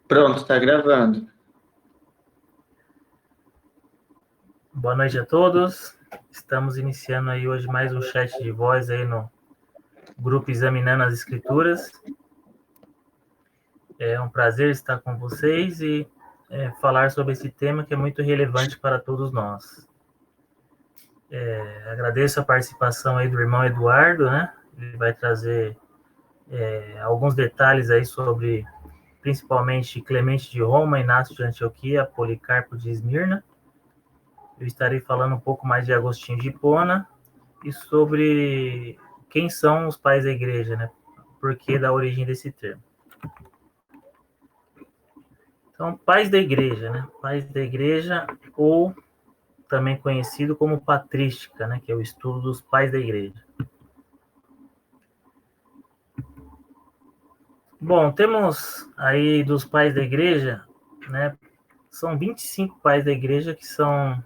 Pronto, está gravando. Boa noite a todos. Estamos iniciando aí hoje mais um chat de voz aí no grupo Examinando as Escrituras. É um prazer estar com vocês e falar sobre esse tema que é muito relevante para todos nós. Agradeço a participação aí do irmão Eduardo, né? Ele vai trazer alguns detalhes aí sobre principalmente Clemente de Roma, Inácio de Antioquia, Policarpo de Esmirna. Eu estarei falando um pouco mais de Agostinho de Hipona e sobre quem são os pais da igreja, né? Por que da origem desse termo. Então, pais da igreja, né? Pais da igreja, ou também conhecido como patrística, né? Que é o estudo dos pais da igreja. Bom, temos aí dos pais da igreja, né? São 25 pais da igreja que são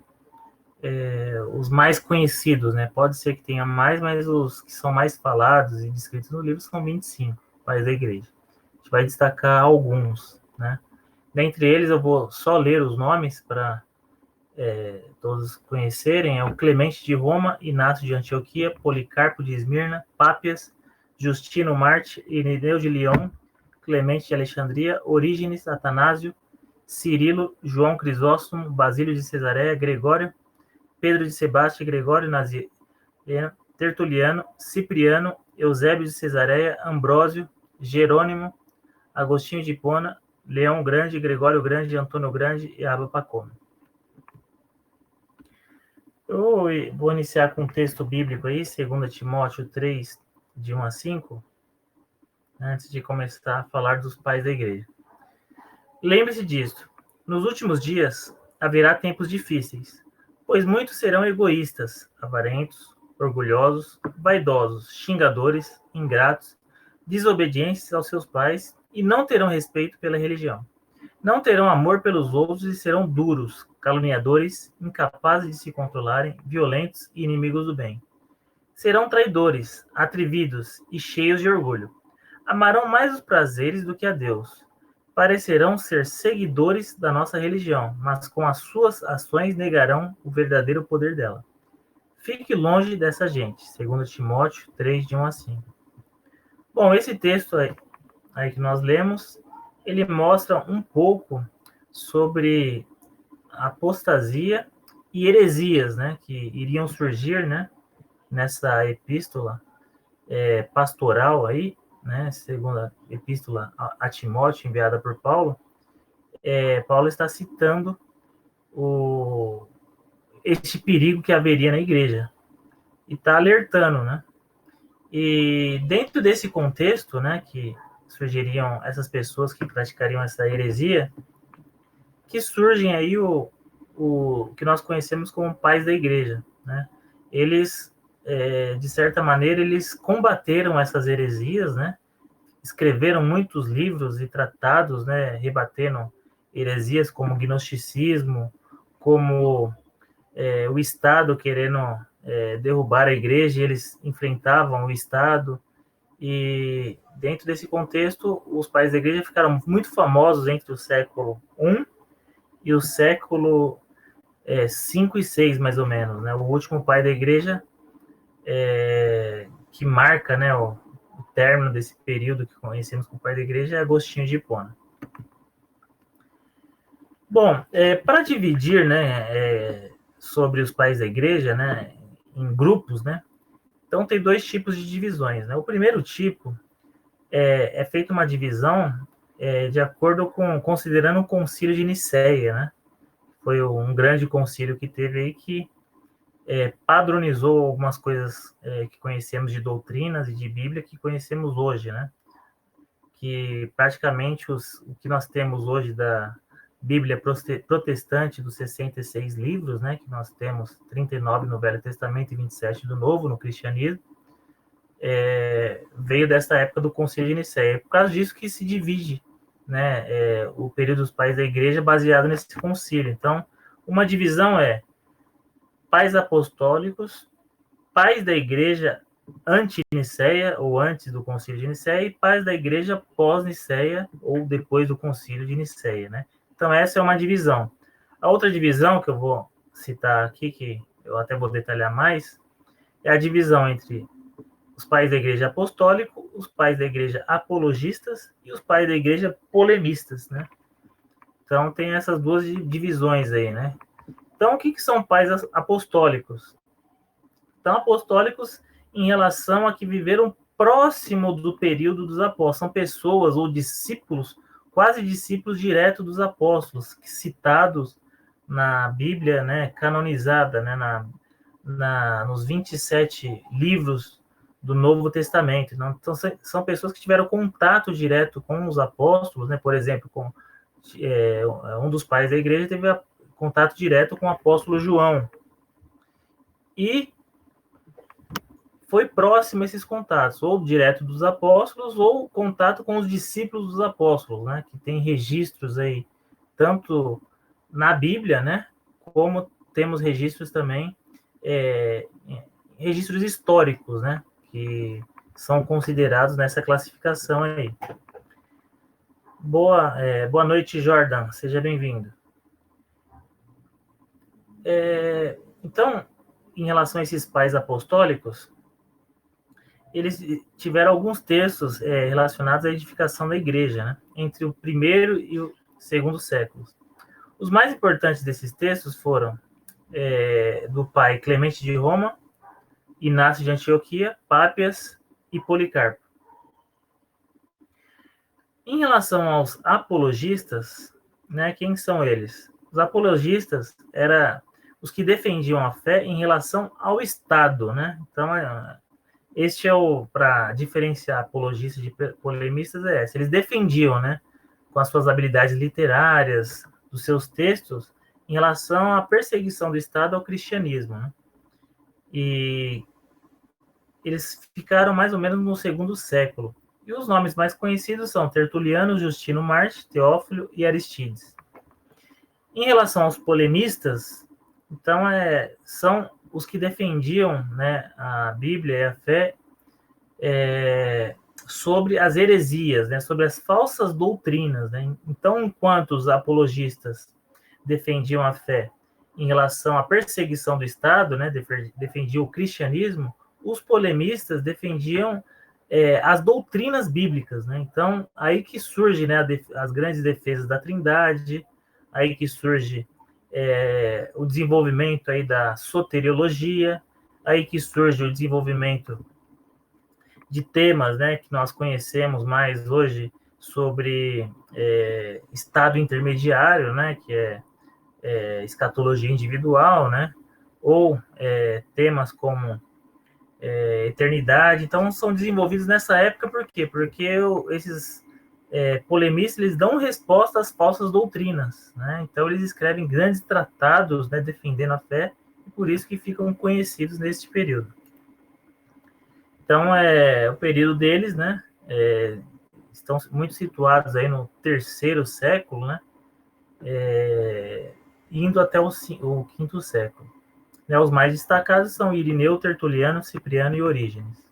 os mais conhecidos, né? Pode ser que tenha mais, mas os que são mais falados e descritos no livro são 25 pais da igreja. A gente vai destacar alguns, né? Dentre eles, eu vou só ler os nomes para todos conhecerem. É o Clemente de Roma, Inácio de Antioquia, Policarpo de Esmirna, Pápias, Justino Marte, Irineu de Lyon, Clemente de Alexandria, Orígenes, Atanásio, Cirilo, João Crisóstomo, Basílio de Cesareia, Gregório, Pedro de Sebastião, Gregório Naziano, Tertuliano, Cipriano, Eusébio de Cesareia, Ambrósio, Jerônimo, Agostinho de Hipona, Leão Grande, Gregório Grande, Antônio Grande e Abba Pacome. Eu vou iniciar com um texto bíblico aí, 2 Timóteo 3, de 1 a 5, antes de começar a falar dos pais da igreja. Lembre-se disto: nos últimos dias haverá tempos difíceis, pois muitos serão egoístas, avarentos, orgulhosos, vaidosos, xingadores, ingratos, desobedientes aos seus pais e não terão respeito pela religião. Não terão amor pelos outros e serão duros, caluniadores, incapazes de se controlarem, violentos e inimigos do bem. Serão traidores, atrevidos e cheios de orgulho. Amarão mais os prazeres do que a Deus. Parecerão ser seguidores da nossa religião, mas com as suas ações negarão o verdadeiro poder dela. Fique longe dessa gente, 2 Timóteo 3, de 1 a 5. Bom, esse texto aí que nós lemos, ele mostra um pouco sobre a apostasia e heresias, né, que iriam surgir, né, nessa epístola pastoral aí, né, segunda epístola a Timóteo, enviada por Paulo. Paulo está citando este perigo que haveria na igreja e está alertando, né? E dentro desse contexto, né, que surgiriam essas pessoas que praticariam essa heresia, que surgem aí o que nós conhecemos como pais da igreja, né? Eles, de certa maneira, eles combateram essas heresias, né? Escreveram muitos livros e tratados, né, rebatendo heresias como o gnosticismo, como o Estado querendo derrubar a igreja, eles enfrentavam o Estado. E dentro desse contexto, os pais da igreja ficaram muito famosos entre o século I e o século 5 e 6, mais ou menos. Né? O último pai da igreja que marca, né, o término desse período que conhecemos como pai da igreja é Agostinho de Hipona. Bom, para dividir, né, sobre os pais da igreja, né, em grupos, né, então tem dois tipos de divisões. Né? O primeiro tipo é feita uma divisão de acordo com, considerando o concílio de Nicéia, né? Foi um grande concílio que teve aí que padronizou algumas coisas que conhecemos de doutrinas e de Bíblia que conhecemos hoje, né? Que praticamente o que nós temos hoje da Bíblia protestante dos 66 livros, né? Que nós temos 39 no Velho Testamento e 27 do Novo no cristianismo, veio dessa época do Concílio de Nicéia. É por causa disso que se divide, né, o período dos pais da igreja baseado nesse concílio. Então, uma divisão é pais apostólicos, pais da igreja anti-Niceia, ou antes do concílio de Niceia, e pais da igreja pós-Niceia, ou depois do concílio de Niceia, né? Então, essa é uma divisão. A outra divisão que eu vou citar aqui, que eu até vou detalhar mais, é a divisão entre os pais da igreja apostólica, os pais da igreja apologistas e os pais da igreja polemistas, né? Então, tem essas duas divisões aí, né? Então, o que são pais apostólicos? Então, apostólicos em relação a que viveram próximo do período dos apóstolos. São pessoas ou discípulos, quase discípulos diretos dos apóstolos, citados na Bíblia, né, canonizada, né, nos 27 livros do Novo Testamento. Então, são pessoas que tiveram contato direto com os apóstolos, né, por exemplo, um dos pais da igreja teve contato direto com o apóstolo João. E foi próximo a esses contatos, ou direto dos apóstolos, ou contato com os discípulos dos apóstolos, né? Que tem registros aí, tanto na Bíblia, né? Como temos registros também, registros históricos, né? Que são considerados nessa classificação aí. Boa noite, Jordan. Seja bem-vindo. Então, em relação a esses pais apostólicos, eles tiveram alguns textos relacionados à edificação da igreja, né, entre o primeiro e o segundo séculos. Os mais importantes desses textos foram do pai Clemente de Roma, Inácio de Antioquia, Pápias e Policarpo. Em relação aos apologistas, né, quem são eles? Os apologistas eram os que defendiam a fé em relação ao Estado, né? Então, este é para diferenciar apologistas de polemistas, eles defendiam, né, com as suas habilidades literárias, dos seus textos, em relação à perseguição do Estado ao cristianismo, né? E eles ficaram mais ou menos no segundo século. E os nomes mais conhecidos são Tertuliano, Justino Marte, Teófilo e Aristides. Em relação aos polemistas, então, são os que defendiam, né, a Bíblia e a fé sobre as heresias, né, sobre as falsas doutrinas, né? Então, enquanto os apologistas defendiam a fé em relação à perseguição do Estado, né, defendiam o cristianismo, os polemistas defendiam as doutrinas bíblicas, né? Então, aí que surge, né, as grandes defesas da Trindade, aí que surge o desenvolvimento aí da soteriologia, aí que surge o desenvolvimento de temas, né, que nós conhecemos mais hoje sobre estado intermediário, né, que é escatologia individual, né, ou temas como eternidade. Então, são desenvolvidos nessa época, por quê? Porque esses polemistas, eles dão resposta às falsas doutrinas, né? Então, eles escrevem grandes tratados, né, defendendo a fé, e por isso que ficam conhecidos neste período. Então, o período deles, né, estão muito situados aí no terceiro século, né, indo até o quinto século. Né, os mais destacados são Irineu, Tertuliano, Cipriano e Orígenes.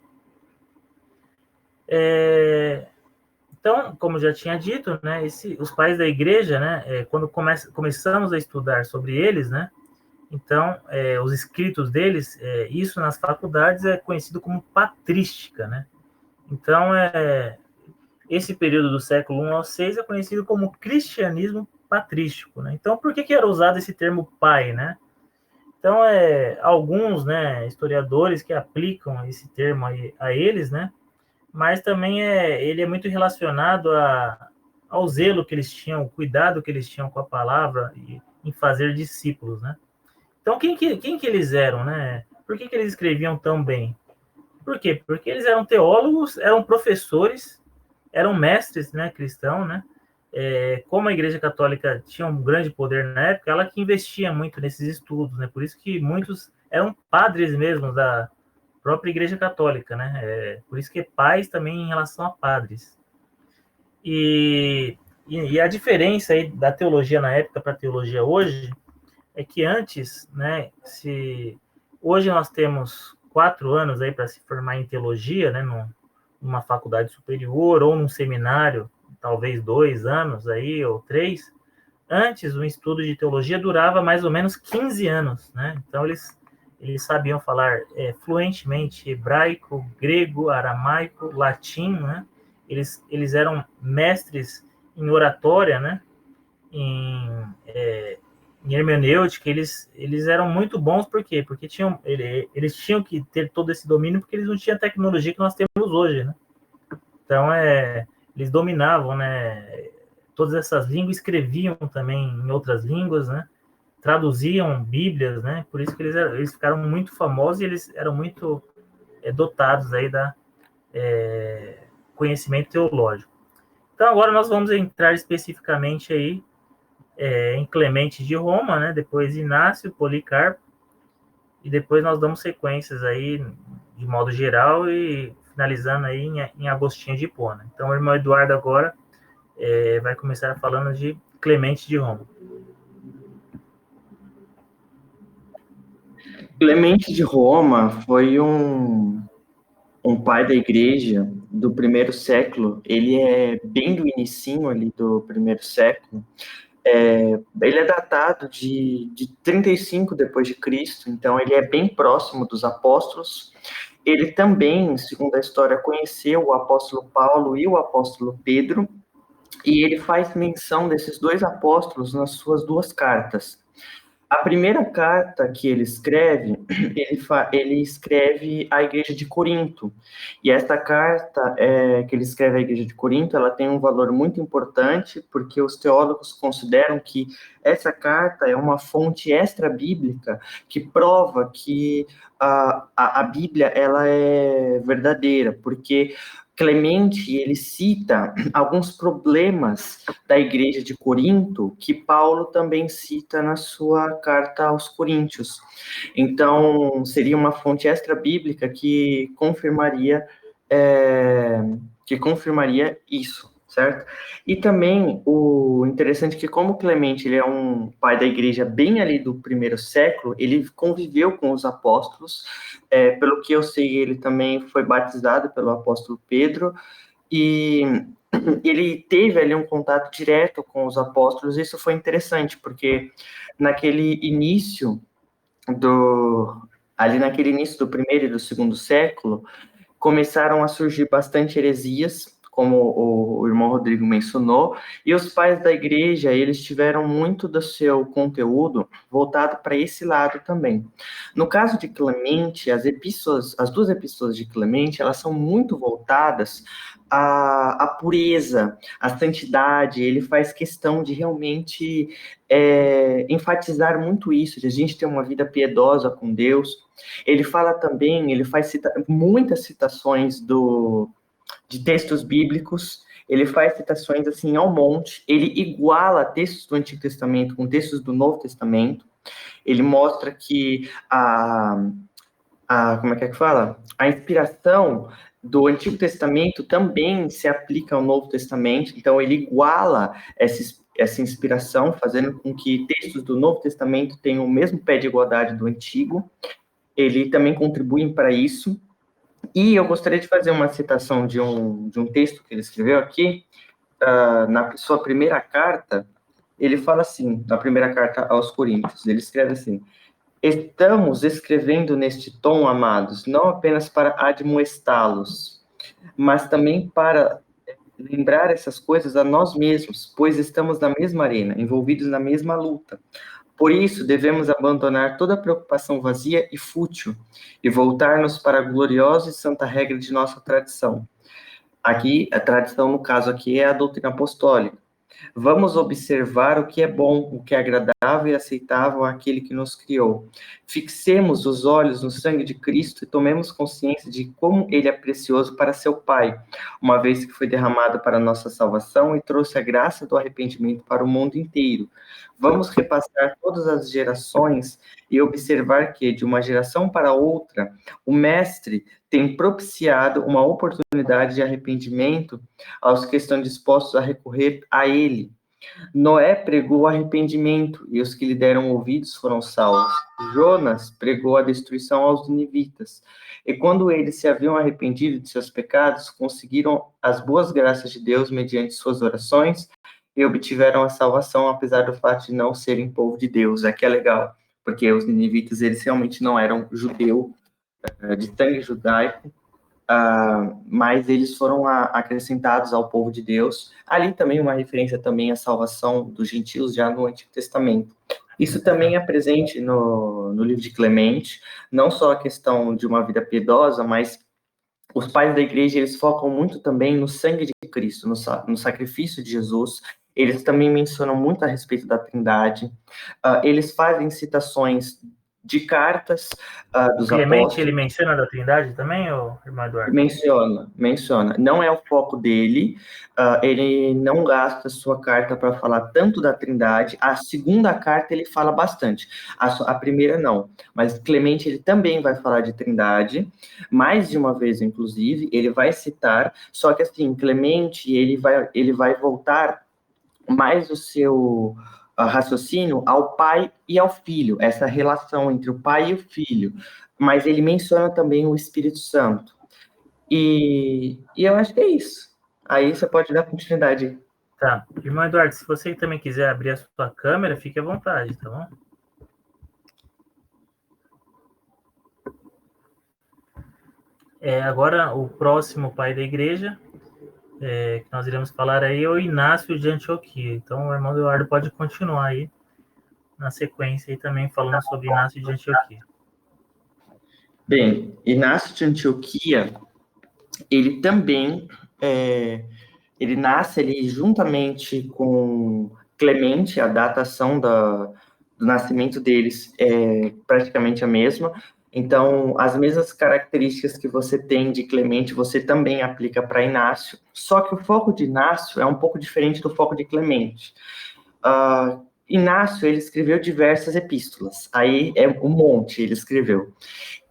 Então, como já tinha dito, né, os pais da igreja, né, quando começamos a estudar sobre eles, né, então, os escritos deles, isso nas faculdades é conhecido como patrística, né? Então, esse período do século I ao VI é conhecido como cristianismo patrístico, né? Então, por que era usado esse termo pai, né? Então, alguns, né, historiadores que aplicam esse termo a eles, né? Mas também ele é muito relacionado ao zelo que eles tinham, o cuidado que eles tinham com a palavra e em fazer discípulos, né? Então, quem que eles eram, né? Por que eles escreviam tão bem? Por quê? Porque eles eram teólogos, eram professores, eram mestres, né, cristãos, né? Como a Igreja Católica tinha um grande poder na época, ela que investia muito nesses estudos, né? Por isso que muitos eram padres mesmo da própria Igreja Católica, né? Por isso que pais também em relação a padres. E a diferença aí da teologia na época para a teologia hoje é que antes, né, hoje nós temos 4 anos aí para se formar em teologia, né, numa faculdade superior ou num seminário, talvez 2 anos aí ou 3. Antes, o estudo de teologia durava mais ou menos 15 anos, né? Então, eles sabiam falar fluentemente hebraico, grego, aramaico, latim, né? Eles eram mestres em oratória, né? Em hermenêutica, eles eram muito bons, por quê? Porque eles tinham que ter todo esse domínio, porque eles não tinham a tecnologia que nós temos hoje, né? Então, eles dominavam, né, todas essas línguas, escreviam também em outras línguas, né? Traduziam Bíblias, né? Por isso que eles ficaram muito famosos e eles eram muito dotados aí da conhecimento teológico. Então, agora nós vamos entrar especificamente aí em Clemente de Roma, né? Depois Inácio, Policarpo, e depois nós damos sequências aí de modo geral e finalizando aí em Agostinho de Hipona. Então, o irmão Eduardo agora vai começar falando de Clemente de Roma. Clemente de Roma foi um pai da igreja do primeiro século. Ele é bem do inicinho ali do primeiro século. Ele é datado de 35 depois de Cristo, então ele é bem próximo dos apóstolos. Ele também, segundo a história, conheceu o apóstolo Paulo e o apóstolo Pedro, e ele faz menção desses dois apóstolos nas suas duas cartas. A primeira carta que ele escreve, ele escreve à igreja de Corinto. E essa carta que ele escreve à igreja de Corinto, ela tem um valor muito importante, porque os teólogos consideram que essa carta é uma fonte extra-bíblica que prova que a Bíblia ela é verdadeira, porque Clemente, ele cita alguns problemas da igreja de Corinto que Paulo também cita na sua carta aos Coríntios. Então, seria uma fonte extra-bíblica que confirmaria isso, certo? E também o interessante é que, como Clemente ele é um pai da igreja bem ali do primeiro século, ele conviveu com os apóstolos. Pelo que eu sei, ele também foi batizado pelo apóstolo Pedro, e ele teve ali um contato direto com os apóstolos. Isso foi interessante, porque naquele início naquele início do primeiro e do segundo século, começaram a surgir bastante heresias, como o irmão Rodrigo mencionou, e os pais da igreja, eles tiveram muito do seu conteúdo voltado para esse lado também. No caso de Clemente, as duas epístolas de Clemente, elas são muito voltadas à pureza, à santidade. Ele faz questão de realmente enfatizar muito isso, de a gente ter uma vida piedosa com Deus. Ele fala também, ele faz muitas citações de textos bíblicos, ele faz citações assim ao monte, ele iguala textos do Antigo Testamento com textos do Novo Testamento, ele mostra que como é que fala? A inspiração do Antigo Testamento também se aplica ao Novo Testamento, então ele iguala essa inspiração, fazendo com que textos do Novo Testamento tenham o mesmo pé de igualdade do Antigo. Ele também contribui para isso. E eu gostaria de fazer uma citação de um texto que ele escreveu aqui, na sua primeira carta. Ele fala assim, na primeira carta aos Coríntios, ele escreve assim: estamos escrevendo neste tom, amados, não apenas para admoestá-los, mas também para lembrar essas coisas a nós mesmos, pois estamos na mesma arena, envolvidos na mesma luta. Por isso, devemos abandonar toda preocupação vazia e fútil e voltar-nos para a gloriosa e santa regra de nossa tradição. Aqui, a tradição, no caso aqui, é a doutrina apostólica. Vamos observar o que é bom, o que é agradável e aceitável àquele que nos criou. Fixemos os olhos no sangue de Cristo e tomemos consciência de como ele é precioso para seu Pai, uma vez que foi derramado para nossa salvação e trouxe a graça do arrependimento para o mundo inteiro. Vamos repassar todas as gerações e observar que, de uma geração para outra, o Mestre tem propiciado uma oportunidade de arrependimento aos que estão dispostos a recorrer a ele. Noé pregou arrependimento e os que lhe deram ouvidos foram salvos. Jonas pregou a destruição aos ninivitas. E quando eles se haviam arrependido de seus pecados, conseguiram as boas graças de Deus mediante suas orações e obtiveram a salvação, apesar do fato de não serem povo de Deus. Aqui é legal, porque os ninivitas, eles realmente não eram judeu, de sangue judaico, mas eles foram acrescentados ao povo de Deus. Ali também uma referência também à salvação dos gentios já no Antigo Testamento. Isso também é presente no livro de Clemente, não só a questão de uma vida piedosa, mas os pais da igreja, eles focam muito também no sangue de Cristo, no sacrifício de Jesus. Eles também mencionam muito a respeito da Trindade. Eles fazem citações de cartas dos Clemente, ele apóstolos. menciona da Trindade também, ou irmão Eduardo? Menciona. Não é o foco dele, ele não gasta sua carta para falar tanto da Trindade. A segunda carta ele fala bastante, a primeira não. Mas Clemente ele também vai falar de Trindade, mais de uma vez, inclusive, ele vai citar, só que assim, Clemente ele vai voltar mais o seu raciocínio ao pai e ao filho, essa relação entre o pai e o filho. Mas ele menciona também o Espírito Santo. E eu acho que é isso. Aí você pode dar continuidade. Tá. Irmão Eduardo, se você também quiser abrir a sua câmera, fique à vontade, tá bom? Agora, o próximo pai da igreja que nós iremos falar aí é o Inácio de Antioquia. Então, o irmão Eduardo pode continuar aí na sequência aí também falando sobre Inácio de Antioquia. Bem, Inácio de Antioquia, ele também ele nasce ali juntamente com Clemente, a datação do nascimento deles é praticamente a mesma. Então, as mesmas características que você tem de Clemente, você também aplica para Inácio. Só que o foco de Inácio é um pouco diferente do foco de Clemente. Inácio, ele escreveu diversas epístolas. Aí é um monte, ele escreveu.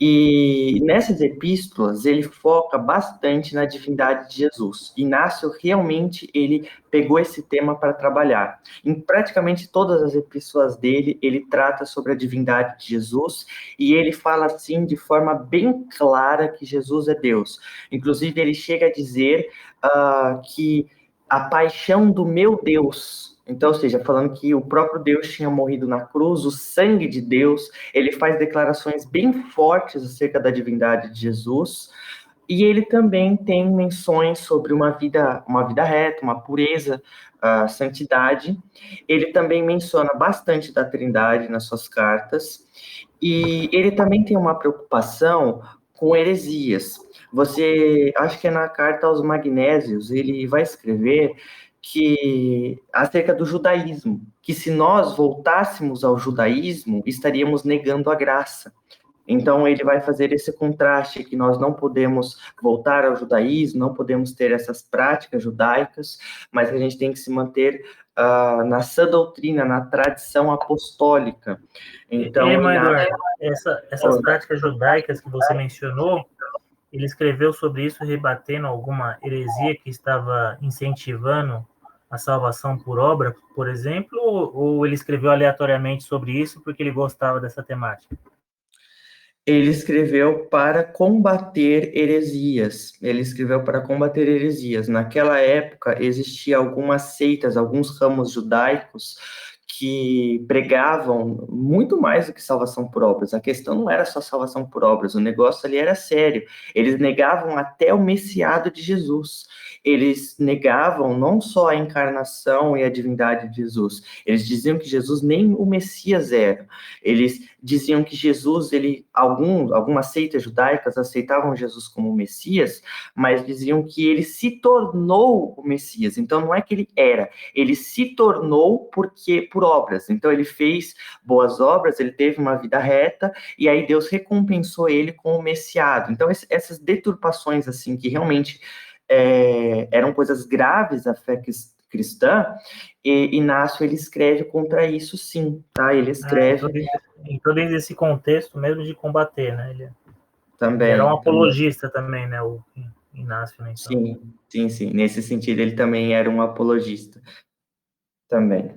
E nessas epístolas, ele foca bastante na divindade de Jesus. Inácio, realmente, ele pegou esse tema para trabalhar. Em praticamente todas as epístolas dele, ele trata sobre a divindade de Jesus, e ele fala, assim, de forma bem clara que Jesus é Deus. Inclusive, ele chega a dizer que a paixão do meu Deus... Então, ou seja, falando que o próprio Deus tinha morrido na cruz, o sangue de Deus, ele faz declarações bem fortes acerca da divindade de Jesus, e ele também tem menções sobre uma vida reta, uma pureza, santidade. Ele também menciona bastante da Trindade nas suas cartas, e ele também tem uma preocupação com heresias. Acho que é na carta aos Magnésios, ele vai escrever que acerca do judaísmo, que se nós voltássemos ao judaísmo, estaríamos negando a graça. Então ele vai fazer esse contraste que nós não podemos voltar ao judaísmo, não podemos ter essas práticas judaicas, mas a gente tem que se manter na sã doutrina, na tradição apostólica. Então, Irmão Eduardo, essas práticas judaicas que você mencionou, ele escreveu sobre isso rebatendo alguma heresia que estava incentivando a salvação por obra, por exemplo, ou ele escreveu aleatoriamente sobre isso porque ele gostava dessa temática? Ele escreveu para combater heresias. Naquela época, existia algumas seitas, alguns ramos judaicos que pregavam muito mais do que salvação por obras. A questão não era só salvação por obras, o negócio ali era sério. Eles negavam até o messiado de Jesus. Eles negavam não só a encarnação e a divindade de Jesus, eles diziam que Jesus nem o Messias era. Eles diziam que Jesus, algumas seitas judaicas aceitavam Jesus como Messias, mas diziam que ele se tornou o Messias. Então não é que ele era, ele se tornou por obras. Então ele fez boas obras, ele teve uma vida reta, e aí Deus recompensou ele com o Messiado. Então essas deturpações assim que realmente eram coisas graves à fé cristã, e Inácio ele escreve contra isso, sim, tá? Ele escreve em todo esse contexto mesmo de combater, né? Ele também. era um apologista também, né? O Inácio, né? Então. Sim. Nesse sentido, ele também era um apologista. Também.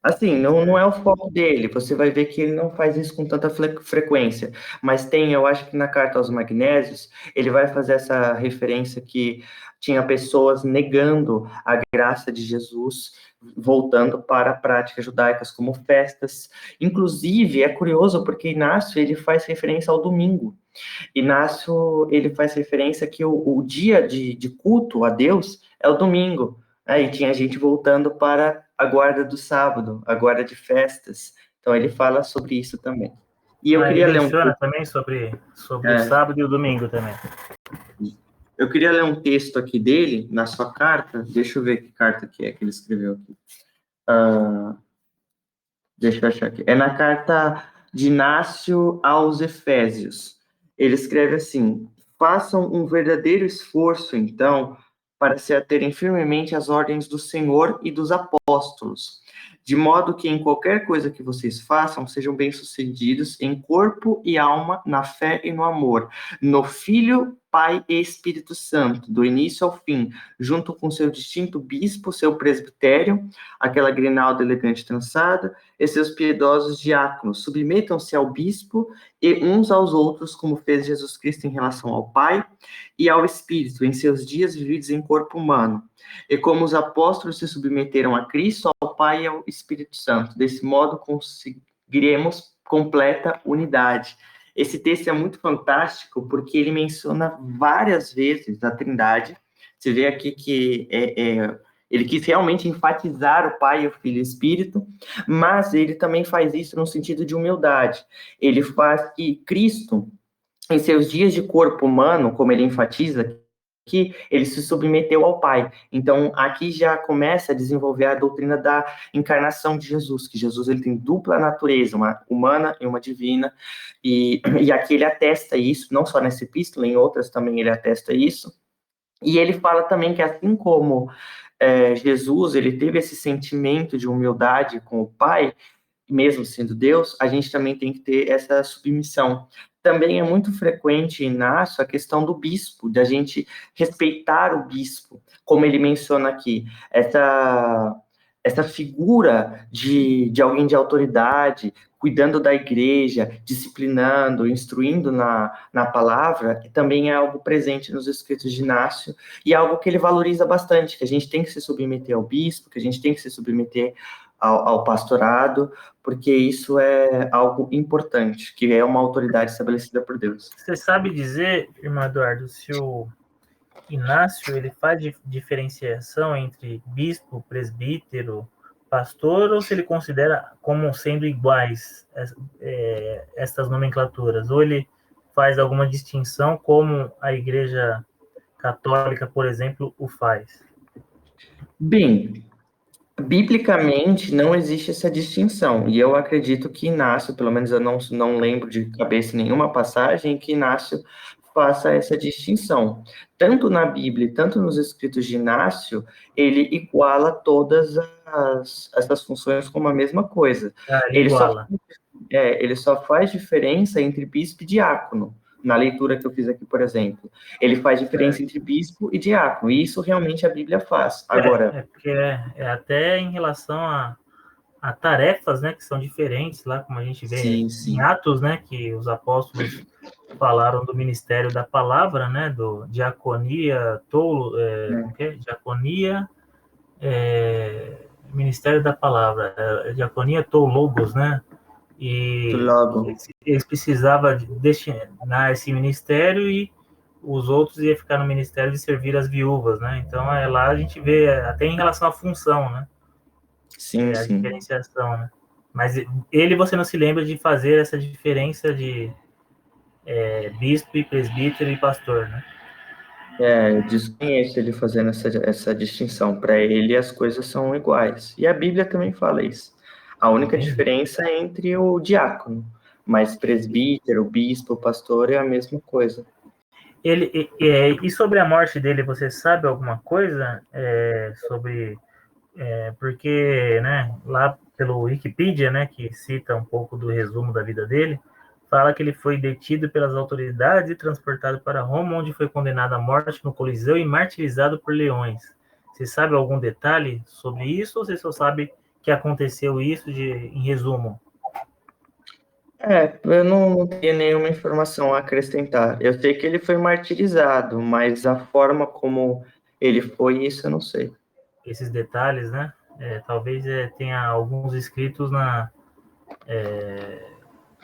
Assim, não é o foco dele, você vai ver que ele não faz isso com tanta frequência, mas tem, eu acho que na carta aos Magnésios, ele vai fazer essa referência que tinha pessoas negando a graça de Jesus, voltando para práticas judaicas como festas. Inclusive, é curioso porque Inácio, ele faz referência ao domingo. Inácio, ele faz referência que o dia de culto a Deus é o domingo. Aí tinha gente voltando para a guarda do sábado, a guarda de festas. Então ele fala sobre isso também. E eu Ele queria ler um menciona texto. também sobre o sábado e o domingo também. Eu queria ler um texto aqui dele, na sua carta. Deixa eu ver que carta que é que ele escreveu aqui. Deixa eu achar aqui. É na carta de Inácio aos Efésios. Ele escreve assim: façam um verdadeiro esforço, então, para se aterem firmemente às ordens do Senhor e dos apóstolos, de modo que em qualquer coisa que vocês façam, sejam bem-sucedidos em corpo e alma, na fé e no amor, no Filho, Pai e Espírito Santo, do início ao fim, junto com seu distinto bispo, seu presbitério, aquela grinalda elegante trançada, e seus piedosos diáconos. Submetam-se ao bispo e uns aos outros, como fez Jesus Cristo em relação ao Pai e ao Espírito, em seus dias vividos em corpo humano. E como os apóstolos se submeteram a Cristo, ao Pai e ao Espírito Santo. Desse modo, conseguiremos completa unidade. Esse texto é muito fantástico porque ele menciona várias vezes a Trindade. Você vê aqui que ele quis realmente enfatizar o Pai, o Filho e o Espírito, mas ele também faz isso no sentido de humildade. Ele faz que Cristo, em seus dias de corpo humano, como ele enfatiza aqui, ele se submeteu ao Pai. Então, aqui já começa a desenvolver a doutrina da encarnação de Jesus, que Jesus ele tem dupla natureza, uma humana e uma divina, e aqui ele atesta isso, não só nessa epístola, em outras também ele atesta isso, e ele fala também que assim como Jesus, ele teve esse sentimento de humildade com o Pai, mesmo sendo Deus, a gente também tem que ter essa submissão. Também é muito frequente, Inácio, a questão do bispo, da gente respeitar o bispo, como ele menciona aqui, essa figura de alguém de autoridade, cuidando da igreja, disciplinando, instruindo na palavra, também é algo presente nos escritos de Inácio, e é algo que ele valoriza bastante, que a gente tem que se submeter ao bispo, que a gente tem que se submeter ao pastorado, porque isso é algo importante, que é uma autoridade estabelecida por Deus. Você sabe dizer, irmão Eduardo, se o Inácio ele faz diferenciação entre bispo, presbítero, pastor, ou se ele considera como sendo iguais estas nomenclaturas, ou ele faz alguma distinção como a Igreja Católica, por exemplo, o faz? Bem, biblicamente não existe essa distinção, e eu acredito que Inácio, pelo menos eu não lembro de cabeça nenhuma passagem que Inácio faça essa distinção. Tanto na Bíblia, tanto nos escritos de Inácio, ele iguala todas essas funções como a mesma coisa. Ele iguala. Ele só faz diferença entre bispo e diácono. Na leitura que eu fiz aqui, por exemplo, ele faz diferença entre bispo e diácono, e isso realmente a Bíblia faz. Agora, porque até em relação a tarefas, né, que são diferentes lá, como a gente vê em Atos, né, que os apóstolos falaram do ministério da palavra, né, do diaconia, diaconia, ministério da palavra, diaconia toulogos, né, e eles precisavam destinar esse ministério e os outros iam ficar no ministério de servir as viúvas, né, então lá a gente vê até em relação à função, né, a diferenciação, né, mas você não se lembra de fazer essa diferença de bispo, presbítero e pastor, né? Eu desconheço ele fazendo essa distinção. Para ele, as coisas são iguais. E a Bíblia também fala isso. A única diferença é entre o diácono, mas presbítero, bispo, pastor é a mesma coisa. E sobre a morte dele, você sabe alguma coisa sobre... porque, né, lá pelo Wikipedia, né, que cita um pouco do resumo da vida dele, fala que ele foi detido pelas autoridades e transportado para Roma, onde foi condenado à morte no Coliseu e martirizado por leões. Você sabe algum detalhe sobre isso ou você só sabe que aconteceu isso, em resumo? Eu não tenho nenhuma informação a acrescentar. Eu sei que ele foi martirizado, mas a forma como ele foi, isso eu não sei. Esses detalhes, né? Talvez tenha alguns escritos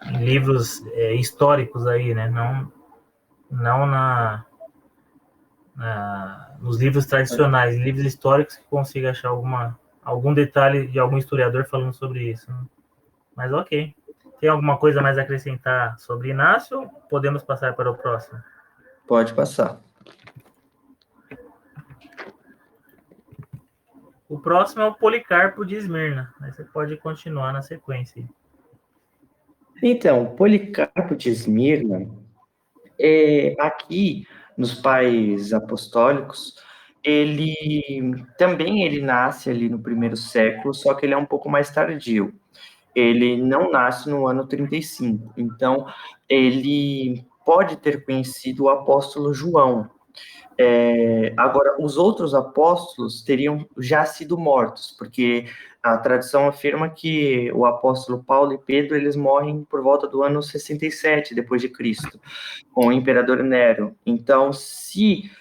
em livros históricos aí, né? Não nos livros tradicionais, livros históricos que consiga achar algum detalhe de algum historiador falando sobre isso, né? Mas ok. Tem alguma coisa mais a acrescentar sobre Inácio? Podemos passar para o próximo. Pode passar. O próximo é o Policarpo de Esmirna. Aí você pode continuar na sequência. Então, Policarpo de Esmirna, aqui nos pais apostólicos, ele nasce ali no primeiro século, só que ele é um pouco mais tardio. Ele não nasce no ano 35, então ele pode ter conhecido o apóstolo João. Agora, os outros apóstolos teriam já sido mortos, porque a tradição afirma que o apóstolo Paulo e Pedro eles morrem por volta do ano 67 depois de Cristo, com o imperador Nero. Então, se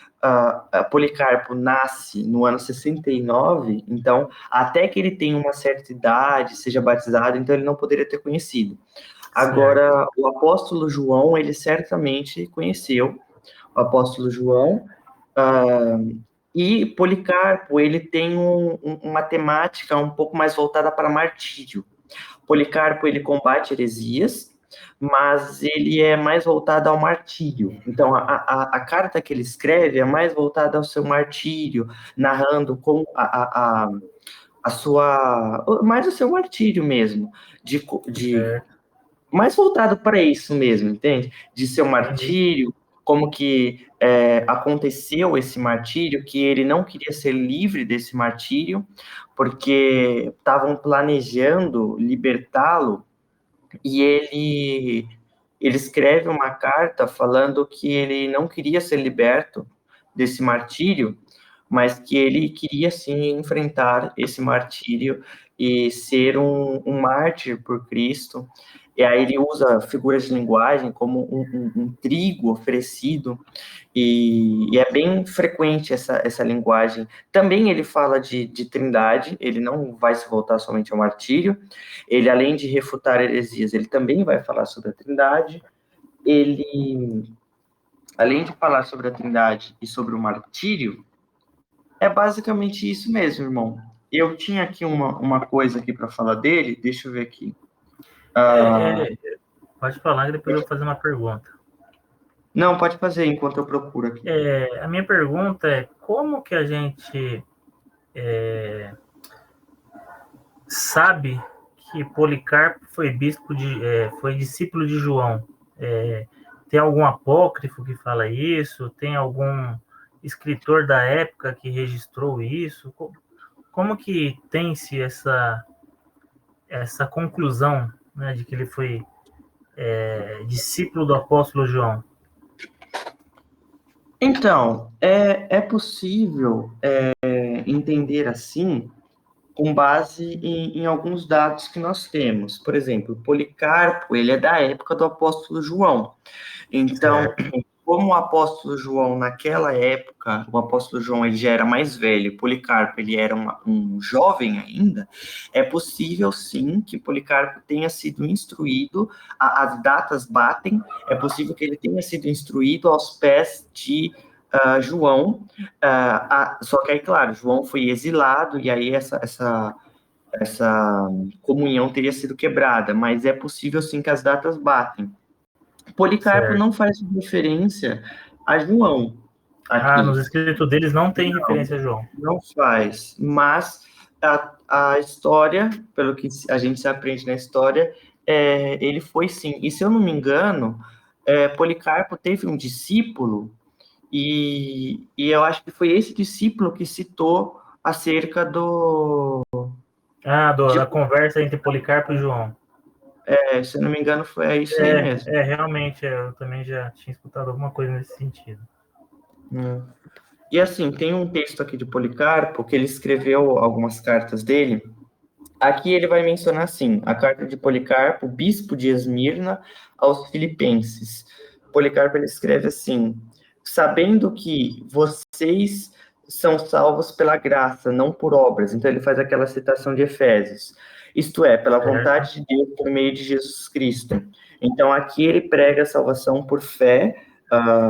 Policarpo nasce no ano 69, então, até que ele tenha uma certa idade, seja batizado, então ele não poderia ter conhecido. Agora, certo. O apóstolo João, ele certamente conheceu o apóstolo João, e Policarpo, ele tem uma temática um pouco mais voltada para martírio. Policarpo, ele combate heresias, mas ele é mais voltado ao martírio. Então, a carta que ele escreve é mais voltada ao seu martírio, narrando como a sua... mais o seu martírio mesmo, mais voltado para isso mesmo, entende? De seu martírio, como que aconteceu esse martírio, que ele não queria ser livre desse martírio, porque estavam planejando libertá-lo, e ele escreve uma carta falando que ele não queria ser liberto desse martírio, mas que ele queria sim enfrentar esse martírio e ser um mártir por Cristo. E aí ele usa figuras de linguagem como um trigo oferecido, e é bem frequente essa linguagem. Também ele fala de trindade, ele não vai se voltar somente ao martírio, ele, além de refutar heresias, ele também vai falar sobre a trindade, ele, além de falar sobre a trindade e sobre o martírio, é basicamente isso mesmo, irmão. Eu tinha aqui uma coisa aqui para falar dele, deixa eu ver aqui. Pode falar que depois eu vou fazer uma pergunta. Não, pode fazer enquanto eu procuro aqui. A minha pergunta é como que a gente sabe que Policarpo foi foi discípulo de João? Tem algum apócrifo que fala isso? Tem algum escritor da época que registrou isso? Como que tem-se essa conclusão, né, de que ele foi discípulo do apóstolo João? Então, é possível entender assim, com base em alguns dados que nós temos. Por exemplo, Policarpo, ele é da época do apóstolo João. Então, como o apóstolo João, naquela época, o apóstolo João ele já era mais velho, Policarpo ele era um jovem ainda, é possível sim que Policarpo tenha sido instruído, as datas batem, é possível que ele tenha sido instruído aos pés de João, só que aí, claro, João foi exilado, e aí essa comunhão teria sido quebrada, mas é possível sim que as datas batem. Policarpo não faz referência a João. Aqui. Nos escritos deles não tem referência a João. Não faz, mas a história, pelo que a gente se aprende na história, ele foi sim. E se eu não me engano, Policarpo teve um discípulo, e eu acho que foi esse discípulo que citou acerca da conversa entre Policarpo e João. Se eu não me engano, foi isso aí mesmo. Realmente, eu também já tinha escutado alguma coisa nesse sentido. E assim, tem um texto aqui de Policarpo, que ele escreveu algumas cartas dele, Aqui ele vai mencionar assim, a carta de Policarpo, bispo de Esmirna, aos filipenses. Policarpo ele escreve assim: sabendo que vocês são salvos pela graça, não por obras. Então ele faz aquela citação de Efésios. Isto é, pela Certo. vontade de Deus por meio de Jesus Cristo. Então aqui ele prega a salvação por fé,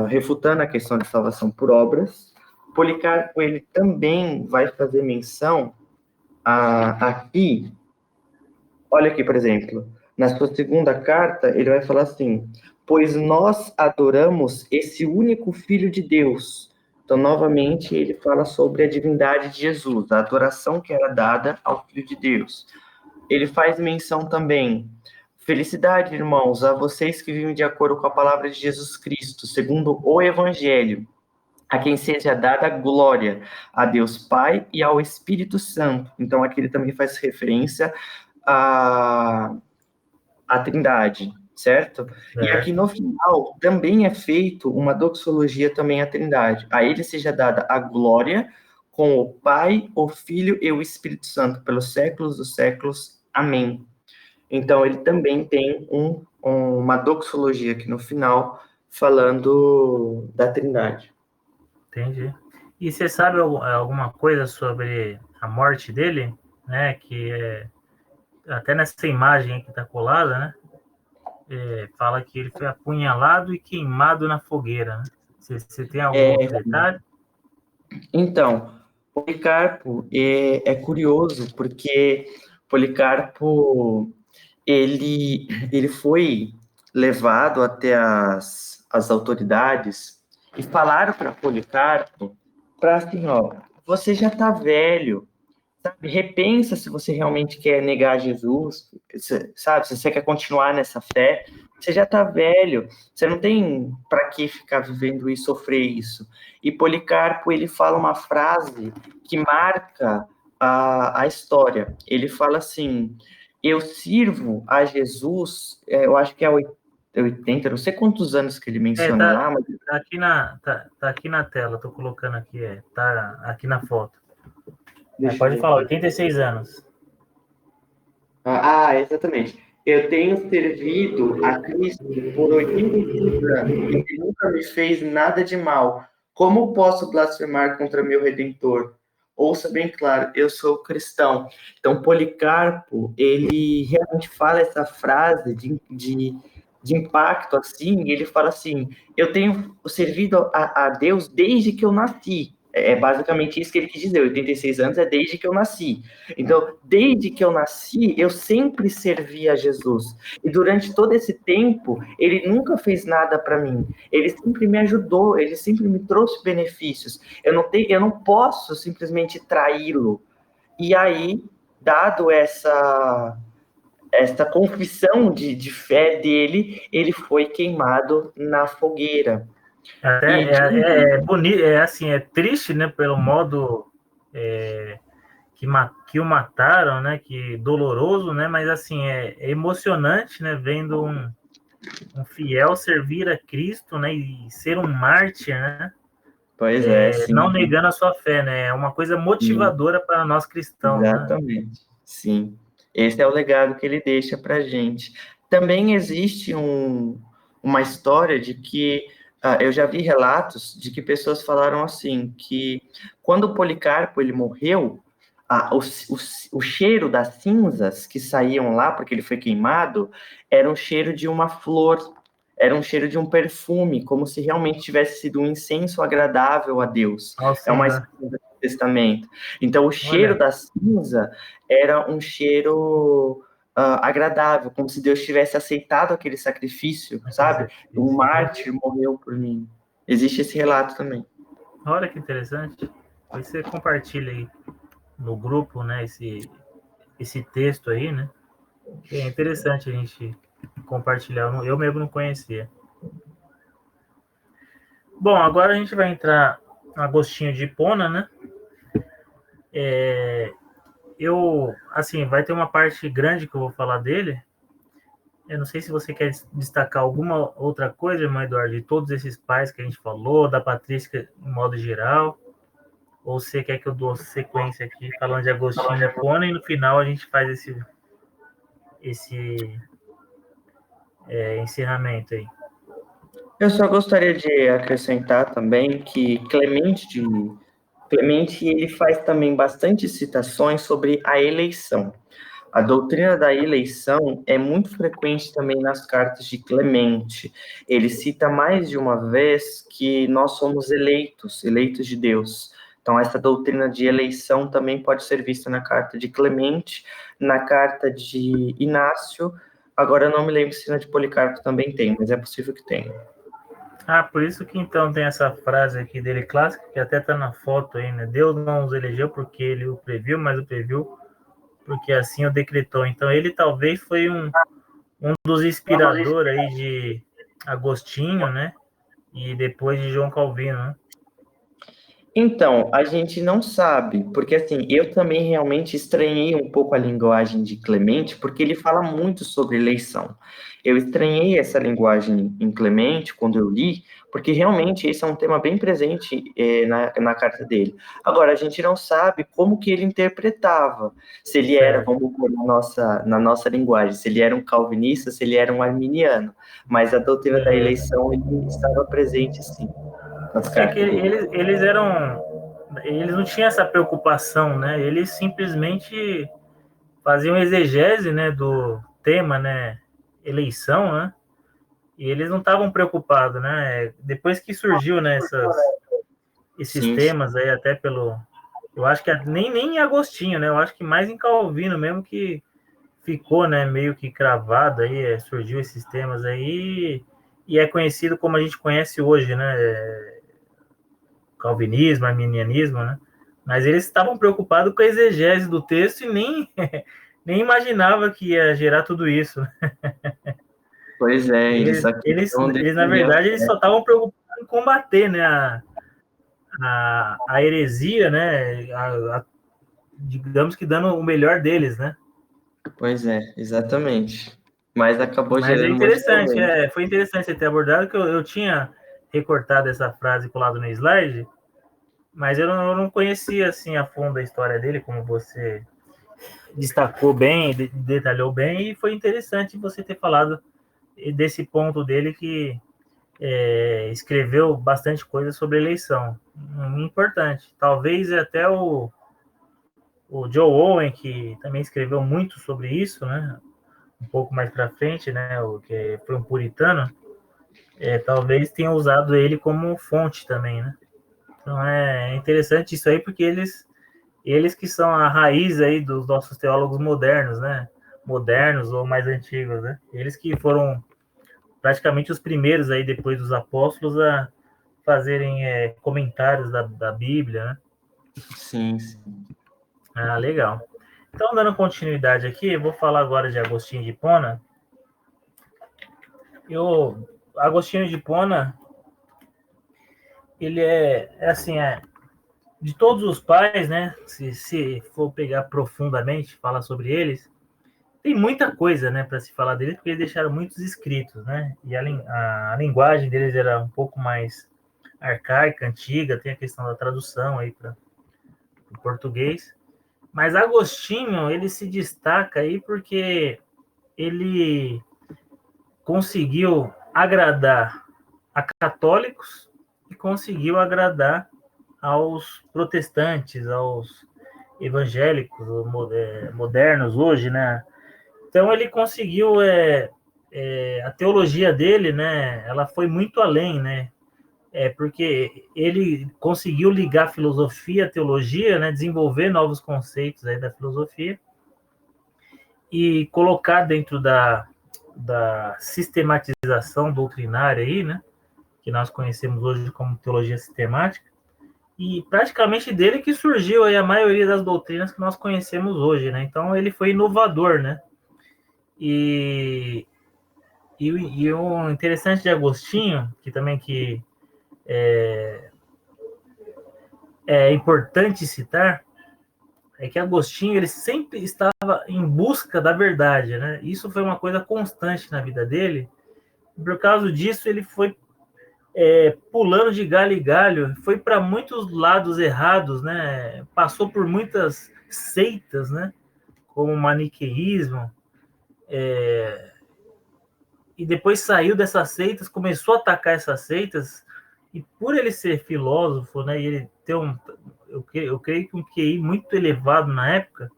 refutando a questão de salvação por obras. Policarpo ele também vai fazer menção aqui, olha aqui, por exemplo, na sua segunda carta, ele vai falar assim: pois nós adoramos esse único Filho de Deus. Então, novamente, ele fala sobre a divindade de Jesus, a adoração que era dada ao Filho de Deus. Ele faz menção também: felicidade, irmãos, a vocês que vivem de acordo com a palavra de Jesus Cristo, segundo o Evangelho, a quem seja dada glória a Deus Pai e ao Espírito Santo. Então, aqui ele também faz referência à Trindade, certo? E aqui Certo. no final também é feito uma doxologia também à Trindade. A ele seja dada a glória com o Pai, o Filho e o Espírito Santo pelos séculos dos séculos. Amém. Então, ele também tem uma doxologia aqui no final falando da Trindade. Entendi. E você sabe alguma coisa sobre a morte dele, né? Que até nessa imagem que está colada, né? Fala que ele foi apunhalado e queimado na fogueira, né? Você tem algum É, outro detalhe? então, Policarpo é curioso, porque Policarpo, ele foi levado até as autoridades e falaram para Policarpo, para assim, ó, você já está velho, sabe? Repensa se você realmente quer negar Jesus, sabe? Se você quer continuar nessa fé, você já está velho, você não tem para que ficar vivendo e sofrer isso. E Policarpo, ele fala uma frase que marca a história. Ele fala assim: eu sirvo a Jesus, eu acho que é 80, não sei quantos anos que ele menciona Tá, lá, mas tá aqui na tela, tô colocando aqui, tá aqui na foto. deixa eu Pode ver falar, aqui. 86 anos. Exatamente. Eu tenho servido a Cristo por 86 anos e ele nunca me fez nada de mal. Como posso blasfemar contra meu Redentor? Ouça bem claro, eu sou cristão. Então, Policarpo, ele realmente fala essa frase de impacto, assim, e ele fala assim, eu tenho servido a Deus desde que eu nasci. É basicamente isso que ele quis dizer, 86 anos é desde que eu nasci. Então, desde que eu nasci, eu sempre servi a Jesus. E durante todo esse tempo, ele nunca fez nada para mim. Ele sempre me ajudou, ele sempre me trouxe benefícios. Eu não posso simplesmente traí-lo. E aí, dado essa confissão de fé dele, ele foi queimado na fogueira. E É bonito, assim, é triste, né, pelo modo que o mataram, né, que doloroso, né, mas assim, é emocionante, né, vendo um fiel servir a Cristo, né, e ser um mártir, né, pois é, não sim, negando a sua fé, né, é uma coisa sim, motivadora para nós cristãos, né. exatamente. Sim. Esse é o legado que ele deixa para a gente. Também existe uma história de que eu já vi relatos de que pessoas falaram assim, que quando o Policarpo ele morreu, o cheiro das cinzas que saíam lá, porque ele foi queimado, era um cheiro de uma flor, era um cheiro de um perfume, como se realmente tivesse sido um incenso agradável a Deus. É uma Alcindor. história do Testamento. Então, o cheiro Olha, da cinza era um cheiro agradável, como se Deus tivesse aceitado aquele sacrifício, aquele sabe? Um sacrifício, entendi. mártir morreu por mim. Existe esse relato também. Olha que interessante. Aí você compartilha aí no grupo, né, esse texto aí, né, que é interessante a gente compartilhar. Eu mesmo não conhecia. Bom, agora a gente vai entrar no Agostinho de Hipona, né? Assim, vai ter uma parte grande que eu vou falar dele. Eu não sei se você quer destacar alguma outra coisa, irmão Eduardo, de todos esses pais que a gente falou, da Patrícia em modo geral. Ou você quer que eu dou sequência aqui falando de Agostinho de Hipona e no final a gente faz esse encerramento aí? Eu só gostaria de acrescentar também que Clemente ele faz também bastante citações sobre a eleição. A doutrina da eleição é muito frequente também nas cartas de Clemente. Ele cita mais de uma vez que nós somos eleitos, eleitos de Deus. Então, essa doutrina de eleição também pode ser vista na carta de Clemente, na carta de Inácio. Agora, eu não me lembro se na de Policarpo também tem, mas é possível que tenha. Ah, por isso que então tem essa frase aqui dele clássica, que até tá na foto aí, né? Deus não os elegeu porque ele o previu, mas o previu porque assim o decretou. Então ele talvez foi um dos inspiradores aí de Agostinho, né? E depois de João Calvino, né? Então, a gente não sabe, porque assim, eu também realmente estranhei um pouco a linguagem de Clemente, porque ele fala muito sobre eleição. Eu estranhei essa linguagem em Clemente quando eu li, porque realmente esse é um tema bem presente na carta dele. Agora, a gente não sabe como que ele interpretava, se ele era, Certo. vamos pôr na nossa linguagem, se ele era um calvinista, se ele era um arminiano, mas a doutrina da eleição ele estava presente sim nas É que cartas dele. eles não tinham essa preocupação, né? Eles simplesmente faziam exegese, né, do tema, né, eleição, né? E eles não estavam preocupados, né? Depois que surgiu, né, esses Sim, sim. temas aí até pelo, eu acho que nem em Agostinho, né? Eu acho que mais em Calvino mesmo que ficou, né, meio que cravado aí, surgiu esses temas aí e é conhecido como a gente conhece hoje, né? Calvinismo, arminianismo, né? Mas eles estavam preocupados com a exegese do texto e nem imaginava que ia gerar tudo isso. Pois é, eles Eles, a eles, questão eles na defende a verdade, eles fé. só estavam preocupados em combater, né, a heresia, né, digamos que dando o melhor deles, né? Pois é, exatamente. Mas acabou Mas é gerando um monte de interessante, problema. foi interessante você ter abordado, que eu tinha recortado essa frase colado no slide, mas eu não conhecia assim a fundo a história dele, como você destacou bem, detalhou bem, e foi interessante você ter falado desse ponto dele que escreveu bastante coisa sobre eleição. Importante. Talvez até o Joe Owen, que também escreveu muito sobre isso, né? Um pouco mais para frente, né? O que foi um puritano, talvez tenha usado ele como fonte também, né? Então é interessante isso aí, porque eles que são a raiz aí dos nossos teólogos modernos, né? Modernos ou mais antigos, né? Eles que foram praticamente os primeiros aí, depois dos apóstolos, a fazerem comentários da Bíblia, né? Sim, sim. Ah, legal. Então, dando continuidade aqui, eu vou falar agora de Agostinho de Hipona. Agostinho de Hipona, ele assim, de todos os pais, né? Se for pegar profundamente, falar sobre eles, tem muita coisa, né, para se falar deles, porque eles deixaram muitos escritos, né? E a linguagem deles era um pouco mais arcaica, antiga, tem a questão da tradução aí para o português. Mas Agostinho, ele se destaca aí porque ele conseguiu agradar a católicos e conseguiu agradar aos protestantes, aos evangélicos modernos hoje, né? Então ele conseguiu a teologia dele, né? Ela foi muito além, né? Porque ele conseguiu ligar filosofia à teologia, né? Desenvolver novos conceitos aí da filosofia e colocar dentro da sistematização doutrinária aí, né? Que nós conhecemos hoje como teologia sistemática. E praticamente dele que surgiu aí a maioria das doutrinas que nós conhecemos hoje, né? Então ele foi inovador, né? E o interessante de Agostinho, que também que é importante citar, é que Agostinho ele sempre estava em busca da verdade, né? Isso foi uma coisa constante na vida dele. Por causa disso, ele foi pulando de galho em galho, foi para muitos lados errados, né? Passou por muitas seitas, né? Como o maniqueísmo, e depois saiu dessas seitas, começou a atacar essas seitas, e por ele ser filósofo, né? E ele ter eu creio que um QI muito elevado na época,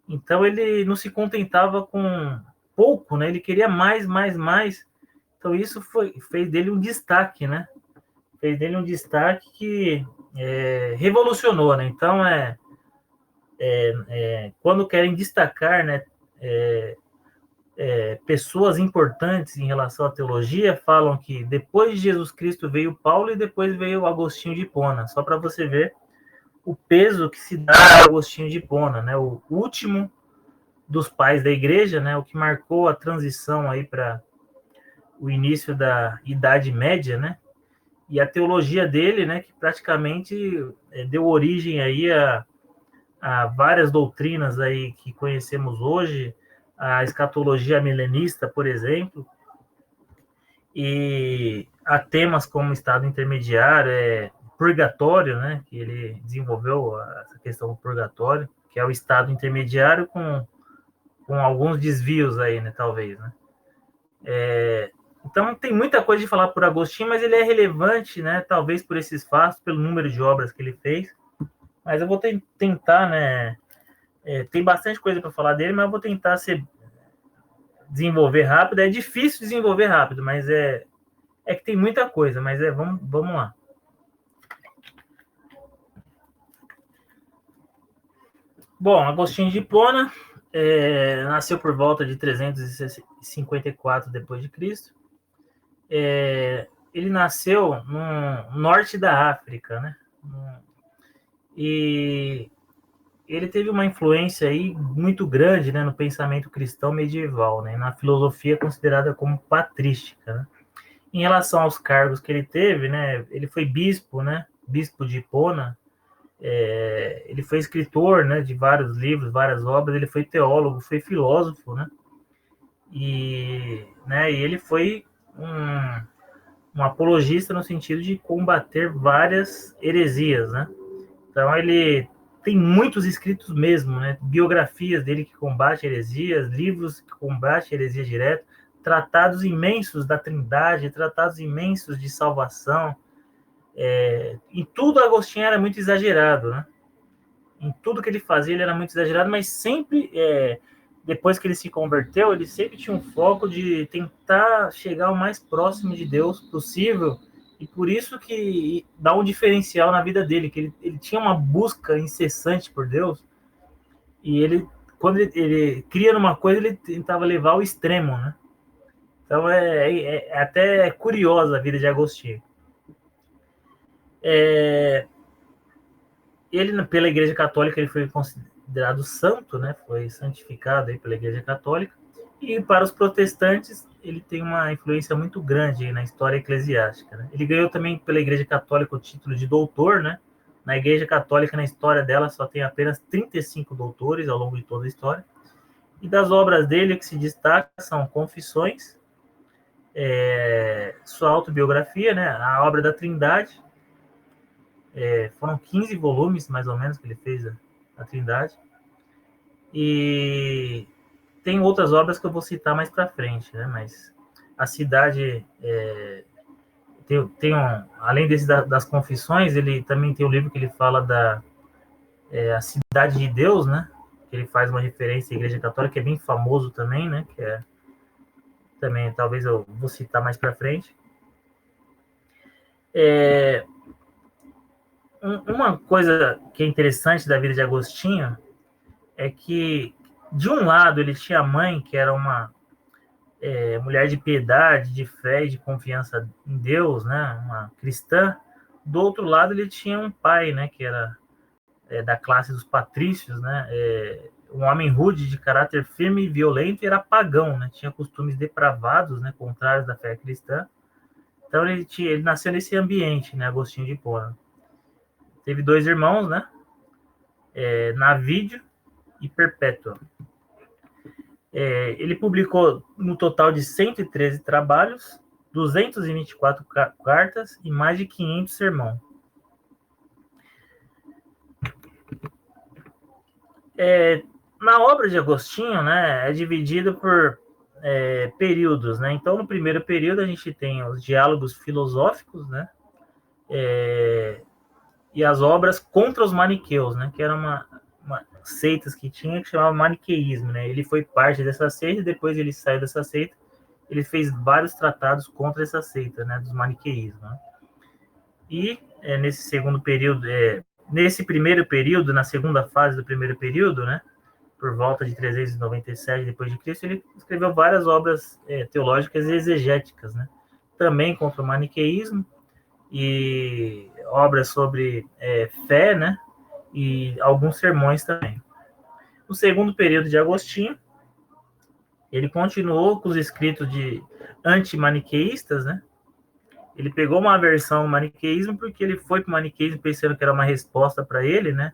então ele não se contentava com pouco, né? Ele queria mais, mais, mais. Então isso fez dele um destaque, né? Fez dele um destaque que revolucionou, né? Então quando querem destacar, né? Pessoas importantes em relação à teologia falam que depois de Jesus Cristo veio Paulo e depois veio Agostinho de Hipona, só para você ver o peso que se dá a Agostinho de Hipona, né? O último dos pais da igreja, né? O que marcou a transição aí para o início da Idade Média, né? E a teologia dele, né? Que praticamente deu origem aí a várias doutrinas aí que conhecemos hoje, a escatologia milenista, por exemplo, e há temas como estado intermediário, purgatório, né, que ele desenvolveu essa questão do purgatório, que é o estado intermediário com alguns desvios aí, né, talvez, né. Então tem muita coisa de falar por Agostinho, mas ele é relevante, né, talvez por esses fatos, pelo número de obras que ele fez, mas eu vou tentar, né, tem bastante coisa para falar dele, mas eu vou tentar desenvolver rápido. É difícil desenvolver rápido, mas é que tem muita coisa, mas vamos lá. Bom, Agostinho de Hipona nasceu por volta de 354 depois de Cristo. Ele nasceu no norte da África, né? E ele teve uma influência aí muito grande, né, no pensamento cristão medieval, né, na filosofia considerada como patrística, né? Em relação aos cargos que ele teve, né, ele foi bispo, né, bispo de Hipona, ele foi escritor, né, de vários livros, várias obras, ele foi teólogo, foi filósofo, né, e ele foi um apologista no sentido de combater várias heresias, né. Então ele tem muitos escritos mesmo, né, biografias dele que combate heresias, livros que combate heresia direto, tratados imensos da Trindade, tratados imensos de salvação. Em tudo Agostinho era muito exagerado, né? Em tudo que ele fazia ele era muito exagerado, mas sempre, depois que ele se converteu, ele sempre tinha um foco de tentar chegar o mais próximo de Deus possível, e por isso que dá um diferencial na vida dele, que ele tinha uma busca incessante por Deus, e quando ele cria numa coisa, ele tentava levar ao extremo, né? Então é até curiosa a vida de Agostinho. Ele, pela Igreja Católica, ele foi considerado santo, né? Foi santificado aí pela Igreja Católica. E para os protestantes, ele tem uma influência muito grande aí na história eclesiástica, né? Ele ganhou também pela Igreja Católica o título de doutor, né? Na Igreja Católica, na história dela, só tem apenas 35 doutores ao longo de toda a história. E das obras dele, o que se destaca são Confissões, sua autobiografia, né? A obra da Trindade. Foram 15 volumes, mais ou menos, que ele fez a Trindade. E tem outras obras que eu vou citar mais para frente, né? Mas a cidade além das Confissões, ele também tem um livro que ele fala a Cidade de Deus, né? Que ele faz uma referência à Igreja Católica, que é bem famoso também, né? Que também talvez eu vou citar mais para frente. Uma coisa que é interessante da vida de Agostinho é que, de um lado, ele tinha a mãe, que era uma mulher de piedade, de fé e de confiança em Deus, né, uma cristã. Do outro lado, ele tinha um pai, né, que era da classe dos patrícios, né, um homem rude, de caráter firme e violento, e era pagão, né, tinha costumes depravados, né, contrários da fé cristã. Então, ele nasceu nesse ambiente, né, Agostinho de Hipona. Teve 2 irmãos, né, Navídio e Perpétua. Ele publicou no total de 113 trabalhos, 224 cartas e mais de 500 sermões. Na obra de Agostinho, né, é dividida por períodos, né? Então, no primeiro período, a gente tem os diálogos filosóficos, né? E as obras contra os maniqueus, né? Que era uma seitas que tinha que chamava maniqueísmo, né? Ele foi parte dessa seita e depois ele saiu dessa seita. Ele fez vários tratados contra essa seita, né? Dos maniqueísmos. Né? E nesse segundo período, nesse primeiro período, na segunda fase do primeiro período, né? Por volta de 397 depois de Cristo, ele escreveu várias obras teológicas e exegéticas, né? Também contra o maniqueísmo e obras sobre fé, né? E alguns sermões também. No segundo período de Agostinho, ele continuou com os escritos de antimaniqueístas, né? Ele pegou uma aversão ao maniqueísmo porque ele foi para o maniqueísmo pensando que era uma resposta para ele, né?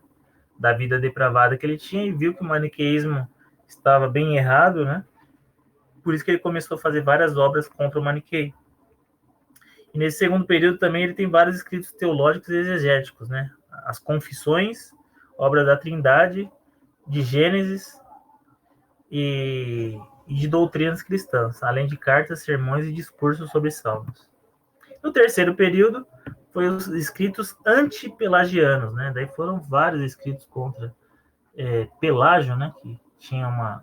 Da vida depravada que ele tinha e viu que o maniqueísmo estava bem errado, né? Por isso que ele começou a fazer várias obras contra o maniqueísmo. E nesse segundo período também ele tem vários escritos teológicos e exegéticos, né? As Confissões, obra da Trindade, de Gênesis e de doutrinas cristãs, além de cartas, sermões e discursos sobre salmos. No terceiro período, foi os escritos antipelagianos, né? Daí foram vários escritos contra Pelágio, né? Que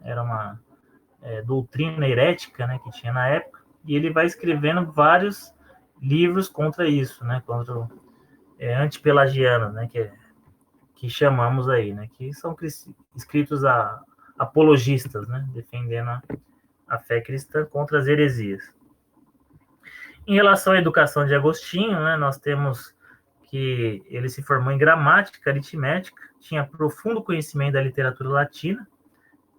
era uma doutrina herética, né? Que tinha na época, e ele vai escrevendo vários livros contra isso, né? Contra antipelagianos, né? Que chamamos aí, né? Que são escritos apologistas, né? Defendendo a fé cristã contra as heresias. Em relação à educação de Agostinho, né, nós temos que ele se formou em gramática, aritmética, tinha profundo conhecimento da literatura latina,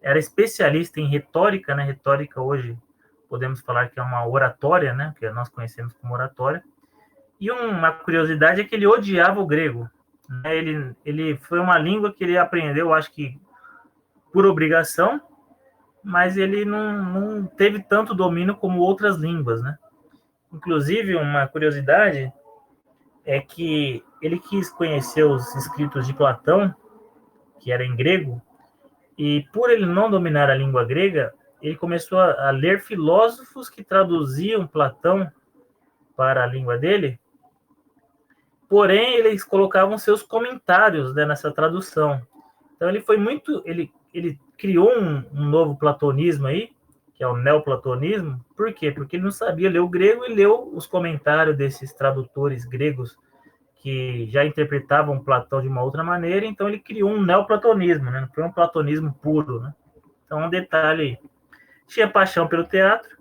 era especialista em retórica, né? Retórica hoje podemos falar que é uma oratória, né? Que nós conhecemos como oratória. E uma curiosidade é que ele odiava o grego. Né? Ele foi uma língua que ele aprendeu, acho que por obrigação, mas ele não teve tanto domínio como outras línguas, né? Inclusive, uma curiosidade é que ele quis conhecer os escritos de Platão, que era em grego, e por ele não dominar a língua grega, ele começou a ler filósofos que traduziam Platão para a língua dele, porém eles colocavam seus comentários, né, nessa tradução. Então ele criou um novo platonismo aí, que é o neoplatonismo. Por quê? Porque ele não sabia ler o grego e leu os comentários desses tradutores gregos que já interpretavam Platão de uma outra maneira, então ele criou um neoplatonismo, né? Não foi um platonismo puro, né? Então, um detalhe aí. Tinha paixão pelo teatro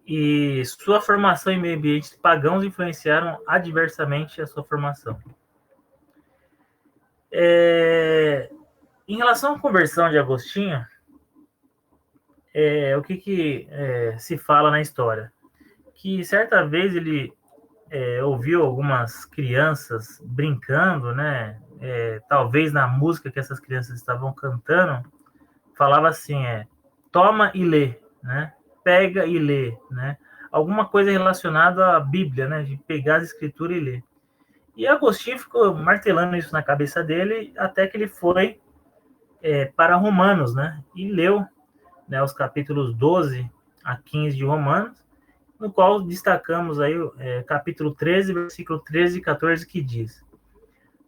e sua formação em meio ambientes pagãos influenciaram adversamente a sua formação. Em relação à conversão de Agostinho, o que se fala na história? Que certa vez ele ouviu algumas crianças brincando, né? Talvez na música que essas crianças estavam cantando, falava assim, toma e lê, né? Pega e lê, né? Alguma coisa relacionada à Bíblia, né? De pegar as escrituras e ler. E Agostinho ficou martelando isso na cabeça dele, até que ele foi para Romanos, né? E leu, né, os capítulos 12 a 15 de Romanos, no qual destacamos aí capítulo 13, versículo 13 e 14, que diz: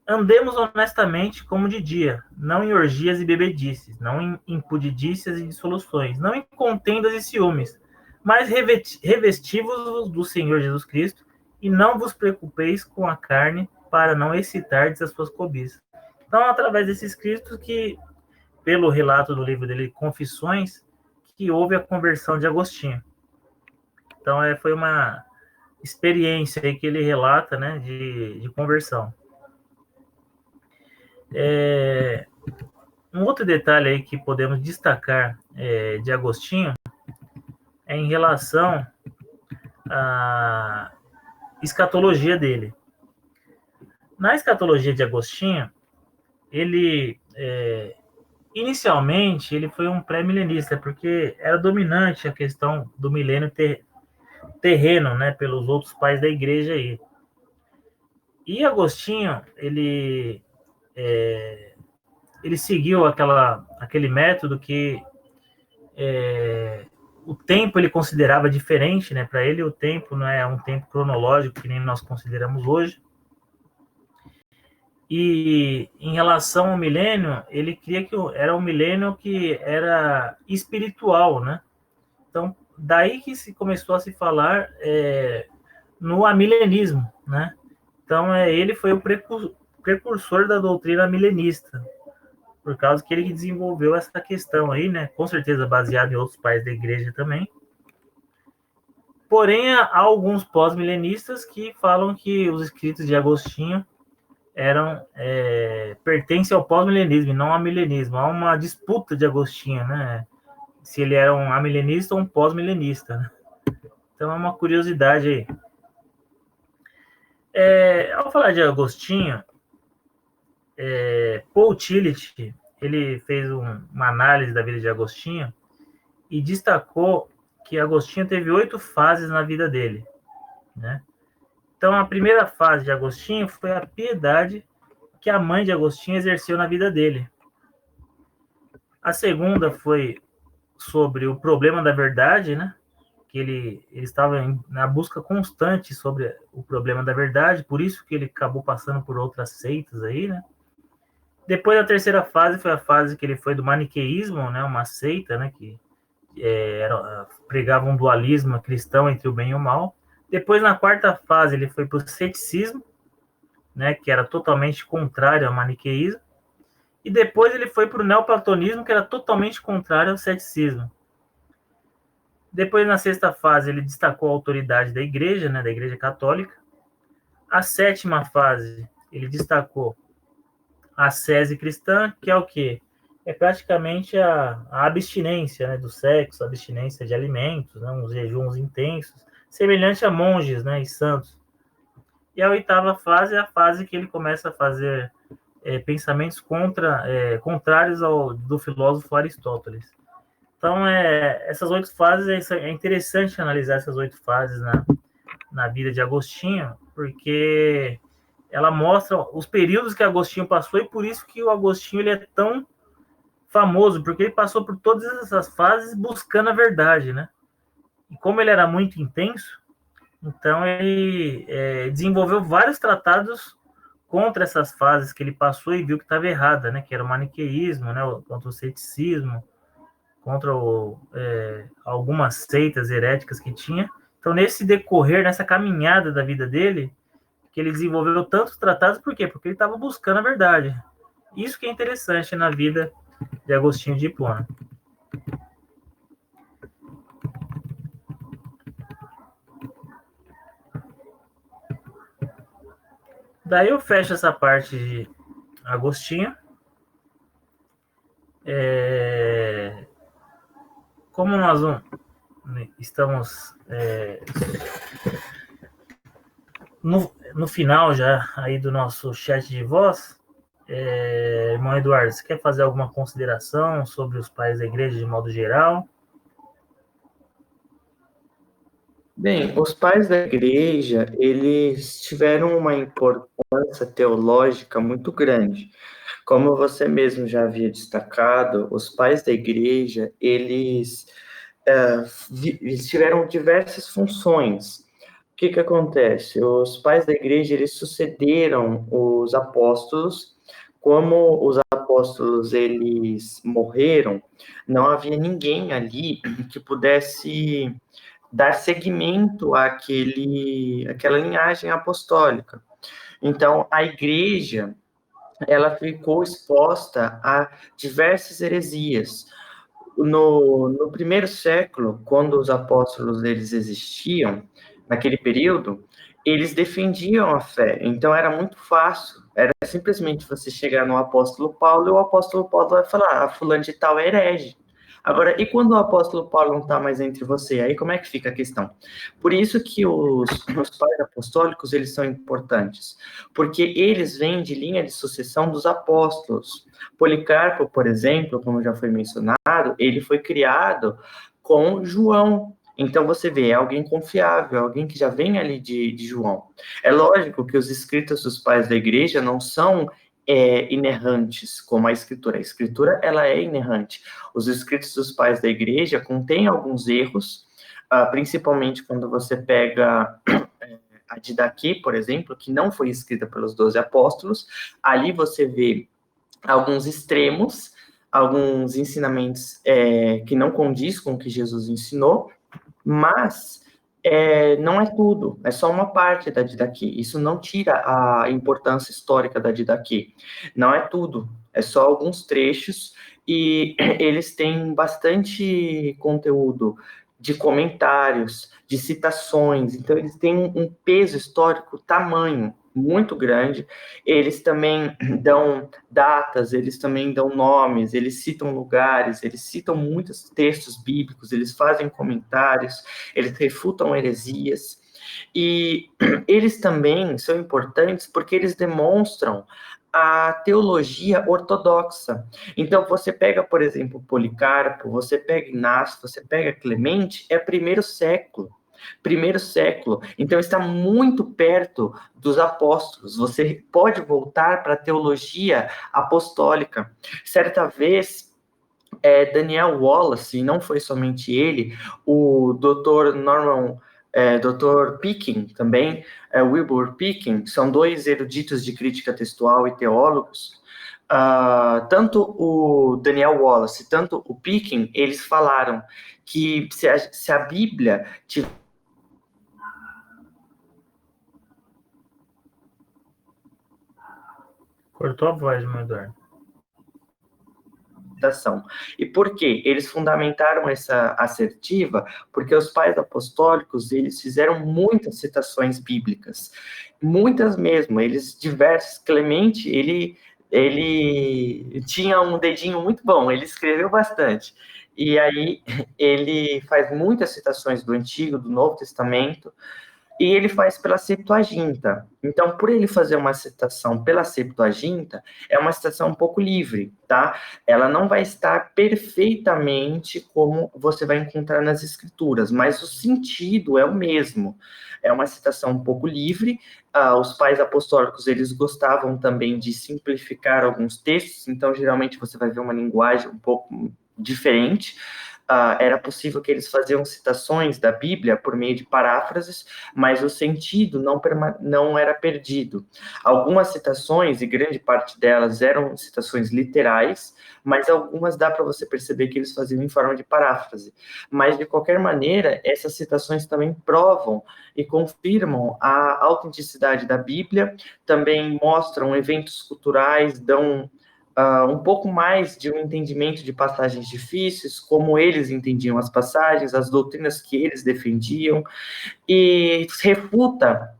andemos honestamente como de dia, não em orgias e bebedices, não em impudicícias e dissoluções, não em contendas e ciúmes, mas revestivos do Senhor Jesus Cristo, e não vos preocupeis com a carne, para não excitardes as suas cobiças. Então, através desses escritos que, pelo relato do livro dele, Confissões, que houve a conversão de Agostinho. Então, foi uma experiência aí que ele relata, né, de conversão. Um outro detalhe aí que podemos destacar de Agostinho é em relação à escatologia dele. Na escatologia de Agostinho, ele inicialmente ele foi um pré-milenista, porque era dominante a questão do milênio terreno, né, pelos outros pais da igreja aí. E Agostinho, ele seguiu aquele método que o tempo ele considerava diferente, né? Para ele o tempo não é um tempo cronológico que nem nós consideramos hoje. E em relação ao milênio, ele cria que era um milênio que era espiritual, né? Então, daí que se começou a se falar no amilenismo, né? Então, ele foi o precursor da doutrina milenista, por causa que ele desenvolveu essa questão aí, né? Com certeza baseado em outros pais da igreja também. Porém, há alguns pós-milenistas que falam que os escritos de Agostinho pertencem ao pós-milenismo e não ao milenismo. Há uma disputa de Agostinho, né? Se ele era um amilenista ou um pós-milenista, né? Então é uma curiosidade aí. Ao falar de Agostinho, Paul Tillich, ele fez uma análise da vida de Agostinho e destacou que Agostinho teve 8 fases na vida dele, né? Então, a primeira fase de Agostinho foi a piedade que a mãe de Agostinho exerceu na vida dele. A segunda foi sobre o problema da verdade, né? Que ele estava na busca constante sobre o problema da verdade, por isso que ele acabou passando por outras seitas aí, né? Depois, a terceira fase foi a fase que ele foi do maniqueísmo, né? Uma seita, né? Que pregava um dualismo cristão entre o bem e o mal. Depois, na quarta fase, ele foi para o ceticismo, né? Que era totalmente contrário ao maniqueísmo. E depois ele foi para o neoplatonismo, que era totalmente contrário ao ceticismo. Depois, na sexta fase, ele destacou a autoridade da igreja, né, da igreja católica. A sétima fase, ele destacou a ascese cristã, que é o quê? É praticamente a abstinência, né, do sexo, a abstinência de alimentos, né, uns jejuns intensos, semelhante a monges, né, e santos. E a oitava fase é a fase que ele começa a fazer pensamentos contrários do filósofo Aristóteles. Então, essas 8 fases, é interessante analisar essas 8 fases na vida de Agostinho, porque ela mostra os períodos que Agostinho passou, e por isso que o Agostinho ele é tão famoso, porque ele passou por todas essas fases buscando a verdade, né? E como ele era muito intenso, então ele desenvolveu vários tratados contra essas fases que ele passou e viu que estava errada, né? Que era o maniqueísmo, né? Contra o ceticismo, contra algumas seitas heréticas que tinha. Então, nesse decorrer, nessa caminhada da vida dele, que ele desenvolveu tantos tratados, por quê? Porque ele estava buscando a verdade. Isso que é interessante na vida de Agostinho de Hipona. Daí eu fecho essa parte de Agostinho. Como nós estamos no final já aí do nosso chat de voz, irmão Eduardo, você quer fazer alguma consideração sobre os pais da igreja de modo geral? Bem, os pais da igreja, eles tiveram uma importância teológica muito grande. Como você mesmo já havia destacado, os pais da igreja, eles tiveram diversas funções. O que acontece? Os pais da igreja, eles sucederam os apóstolos. Como os apóstolos, eles morreram, não havia ninguém ali que pudesse dar seguimento àquela linhagem apostólica. Então, a igreja, ela ficou exposta a diversas heresias. No primeiro século, quando os apóstolos eles existiam, naquele período, eles defendiam a fé. Então, era muito fácil. Era simplesmente você chegar no apóstolo Paulo e o apóstolo Paulo vai falar, fulano de tal é herege. Agora, e quando o apóstolo Paulo não está mais entre você? Aí como é que fica a questão? Por isso que os pais apostólicos, eles são importantes, porque eles vêm de linha de sucessão dos apóstolos. Policarpo, por exemplo, como já foi mencionado, ele foi criado com João. Então você vê, é alguém confiável, alguém que já vem ali de João. É lógico que os escritos dos pais da igreja não são inerrantes como a escritura. A escritura, ela é inerrante. Os escritos dos pais da igreja contêm alguns erros, principalmente quando você pega a Didaquê, por exemplo, que não foi escrita pelos 12 apóstolos. Ali você vê alguns extremos, alguns ensinamentos que não condiz com o que Jesus ensinou, mas não é tudo, é só uma parte da Didaquê. Isso não tira a importância histórica da Didaquê. Não é tudo, é só alguns trechos, e eles têm bastante conteúdo de comentários, de citações, então eles têm um peso histórico tamanho muito grande. Eles também dão datas, eles também dão nomes, eles citam lugares, eles citam muitos textos bíblicos, eles fazem comentários, eles refutam heresias, e eles também são importantes porque eles demonstram a teologia ortodoxa. Então, você pega, por exemplo, Policarpo, você pega Inácio, você pega Clemente, é primeiro século. Primeiro século. Então, está muito perto dos apóstolos. Você pode voltar para a teologia apostólica. Certa vez, Daniel Wallace, e não foi somente ele, o Dr. Norman, Dr. Picking também, Wilbur Picking, são dois eruditos de crítica textual e teólogos. Tanto o Daniel Wallace, tanto o Picking, eles falaram que se a Bíblia tiver Cortou a voz, meu Eduardo. E por quê? Eles fundamentaram essa assertiva porque os pais apostólicos, eles fizeram muitas citações bíblicas, muitas mesmo, eles diversos. Clemente, ele tinha um dedinho muito bom, ele escreveu bastante, e aí ele faz muitas citações do Antigo, do Novo Testamento, e ele faz pela Septuaginta. Então, por ele fazer uma citação pela Septuaginta, é uma citação um pouco livre, tá? Ela não vai estar perfeitamente como você vai encontrar nas Escrituras, mas o sentido é o mesmo. É uma citação um pouco livre. Os pais apostólicos, eles gostavam também de simplificar alguns textos, então, geralmente, você vai ver uma linguagem um pouco diferente. Era possível que eles faziam citações da Bíblia por meio de paráfrases, mas o sentido não era perdido. Algumas citações, e grande parte delas eram citações literais, mas algumas dá para você perceber que eles faziam em forma de paráfrase. Mas, de qualquer maneira, essas citações também provam e confirmam a autenticidade da Bíblia, também mostram eventos culturais, dão um pouco mais de um entendimento de passagens difíceis, como eles entendiam as passagens, as doutrinas que eles defendiam, e refuta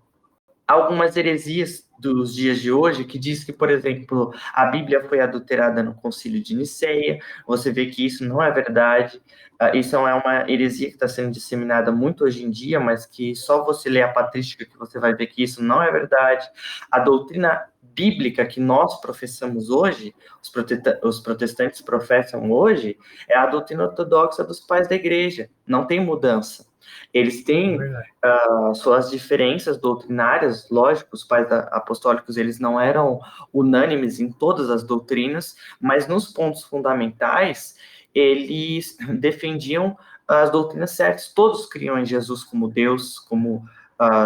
algumas heresias dos dias de hoje, que diz que, por exemplo, a Bíblia foi adulterada no Concílio de Nicéia. Você vê que isso não é verdade. Isso é uma heresia que está sendo disseminada muito hoje em dia, mas que só você lê a patrística que você vai ver que isso não é verdade. A doutrina bíblica que nós professamos hoje, os protestantes professam hoje, é a doutrina ortodoxa dos pais da igreja. Não tem mudança. Eles têm suas diferenças doutrinárias, lógico, os pais apostólicos, eles não eram unânimes em todas as doutrinas, mas nos pontos fundamentais, eles defendiam as doutrinas certas. Todos criam em Jesus como Deus, como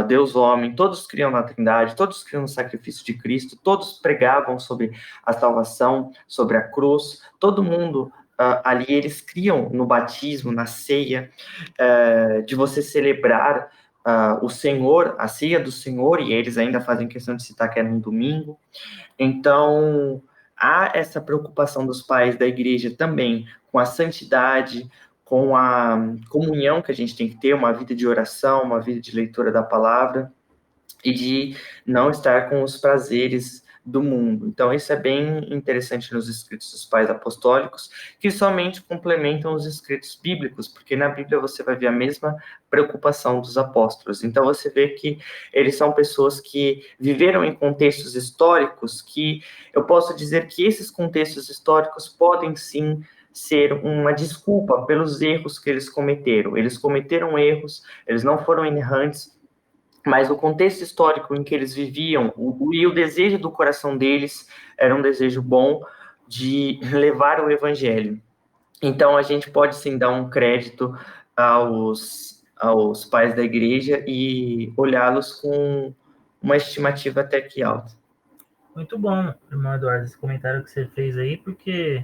Deus homem, todos criam na Trindade, todos criam no sacrifício de Cristo, todos pregavam sobre a salvação, sobre a cruz, todo mundo ali, eles criam no batismo, na ceia, de você celebrar o Senhor, a ceia do Senhor, e eles ainda fazem questão de citar que é no domingo. Então, há essa preocupação dos pais da igreja também com a santidade, com a comunhão que a gente tem que ter, uma vida de oração, uma vida de leitura da palavra, e de não estar com os prazeres do mundo. Então, isso é bem interessante nos escritos dos pais apostólicos, que somente complementam os escritos bíblicos, porque na Bíblia você vai ver a mesma preocupação dos apóstolos. Então, você vê que eles são pessoas que viveram em contextos históricos que eu posso dizer que esses contextos históricos podem sim ser uma desculpa pelos erros que eles cometeram. Eles cometeram erros, eles não foram inerrantes, mas o contexto histórico em que eles viviam e o desejo do coração deles era um desejo bom de levar o evangelho. Então, a gente pode sim dar um crédito aos pais da igreja e olhá-los com uma estimativa até que alta. Muito bom, irmão Eduardo, esse comentário que você fez aí, porque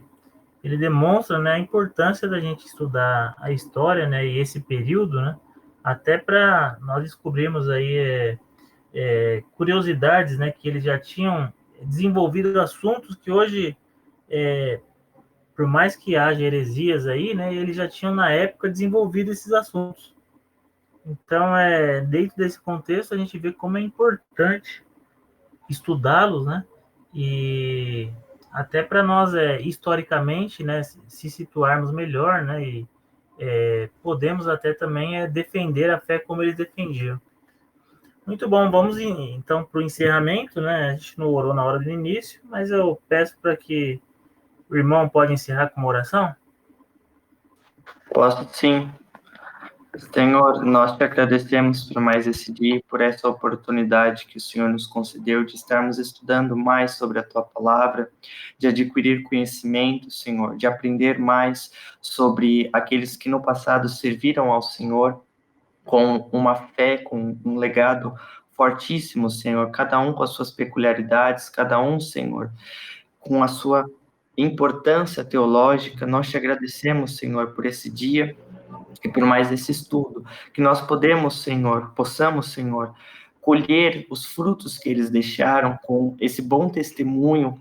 ele demonstra, né, a importância da gente estudar a história, né, e esse período, né, até para nós descobrirmos aí curiosidades, né, que eles já tinham desenvolvido assuntos que hoje, por mais que haja heresias aí, né, eles já tinham na época desenvolvido esses assuntos. Então, dentro desse contexto, a gente vê como é importante estudá-los, né, e até para nós, historicamente, né, se situarmos melhor, né, e podemos até também defender a fé como eles defendiam. Muito bom, vamos então para o encerramento, né? A gente não orou na hora do início, mas eu peço para que o irmão pode encerrar com uma oração. Posso sim. Senhor, nós te agradecemos por mais esse dia e por essa oportunidade que o Senhor nos concedeu de estarmos estudando mais sobre a tua palavra, de adquirir conhecimento, Senhor, de aprender mais sobre aqueles que no passado serviram ao Senhor com uma fé, com um legado fortíssimo, Senhor, cada um com as suas peculiaridades, cada um, Senhor, com a sua importância teológica. Nós te agradecemos, Senhor, por esse dia e por mais esse estudo, que nós possamos, Senhor, colher os frutos que eles deixaram com esse bom testemunho,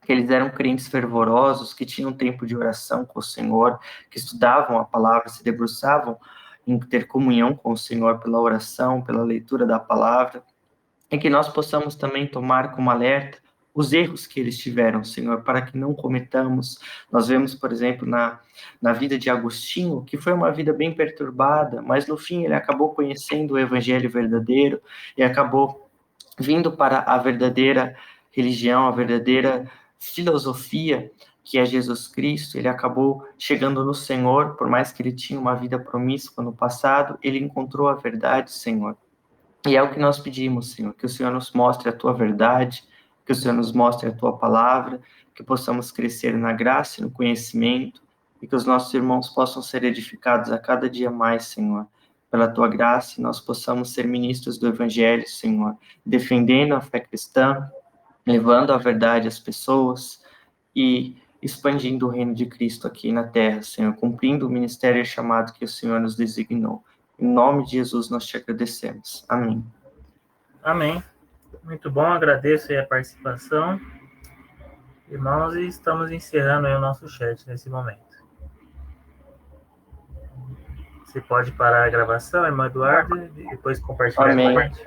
que eles eram crentes fervorosos, que tinham tempo de oração com o Senhor, que estudavam a palavra, se debruçavam em ter comunhão com o Senhor pela oração, pela leitura da palavra, e que nós possamos também tomar como alerta os erros que eles tiveram, Senhor, para que não cometamos. Nós vemos, por exemplo, na vida de Agostinho, que foi uma vida bem perturbada, mas no fim ele acabou conhecendo o evangelho verdadeiro e acabou vindo para a verdadeira religião, a verdadeira filosofia, que é Jesus Cristo. Ele acabou chegando no Senhor, por mais que ele tinha uma vida promíscua no passado, ele encontrou a verdade, Senhor. E é o que nós pedimos, Senhor, que o Senhor nos mostre a tua verdade, que o Senhor nos mostre a tua palavra, que possamos crescer na graça e no conhecimento, e que os nossos irmãos possam ser edificados a cada dia mais, Senhor, pela tua graça, e nós possamos ser ministros do Evangelho, Senhor, defendendo a fé cristã, levando a verdade às pessoas e expandindo o reino de Cristo aqui na terra, Senhor, cumprindo o ministério e chamado que o Senhor nos designou. Em nome de Jesus, nós te agradecemos. Amém. Amém. Muito bom, agradeço aí a participação. Irmãos, e estamos encerrando aí o nosso chat nesse momento. Você pode parar a gravação, irmão Eduardo, e depois compartilhar com a gente.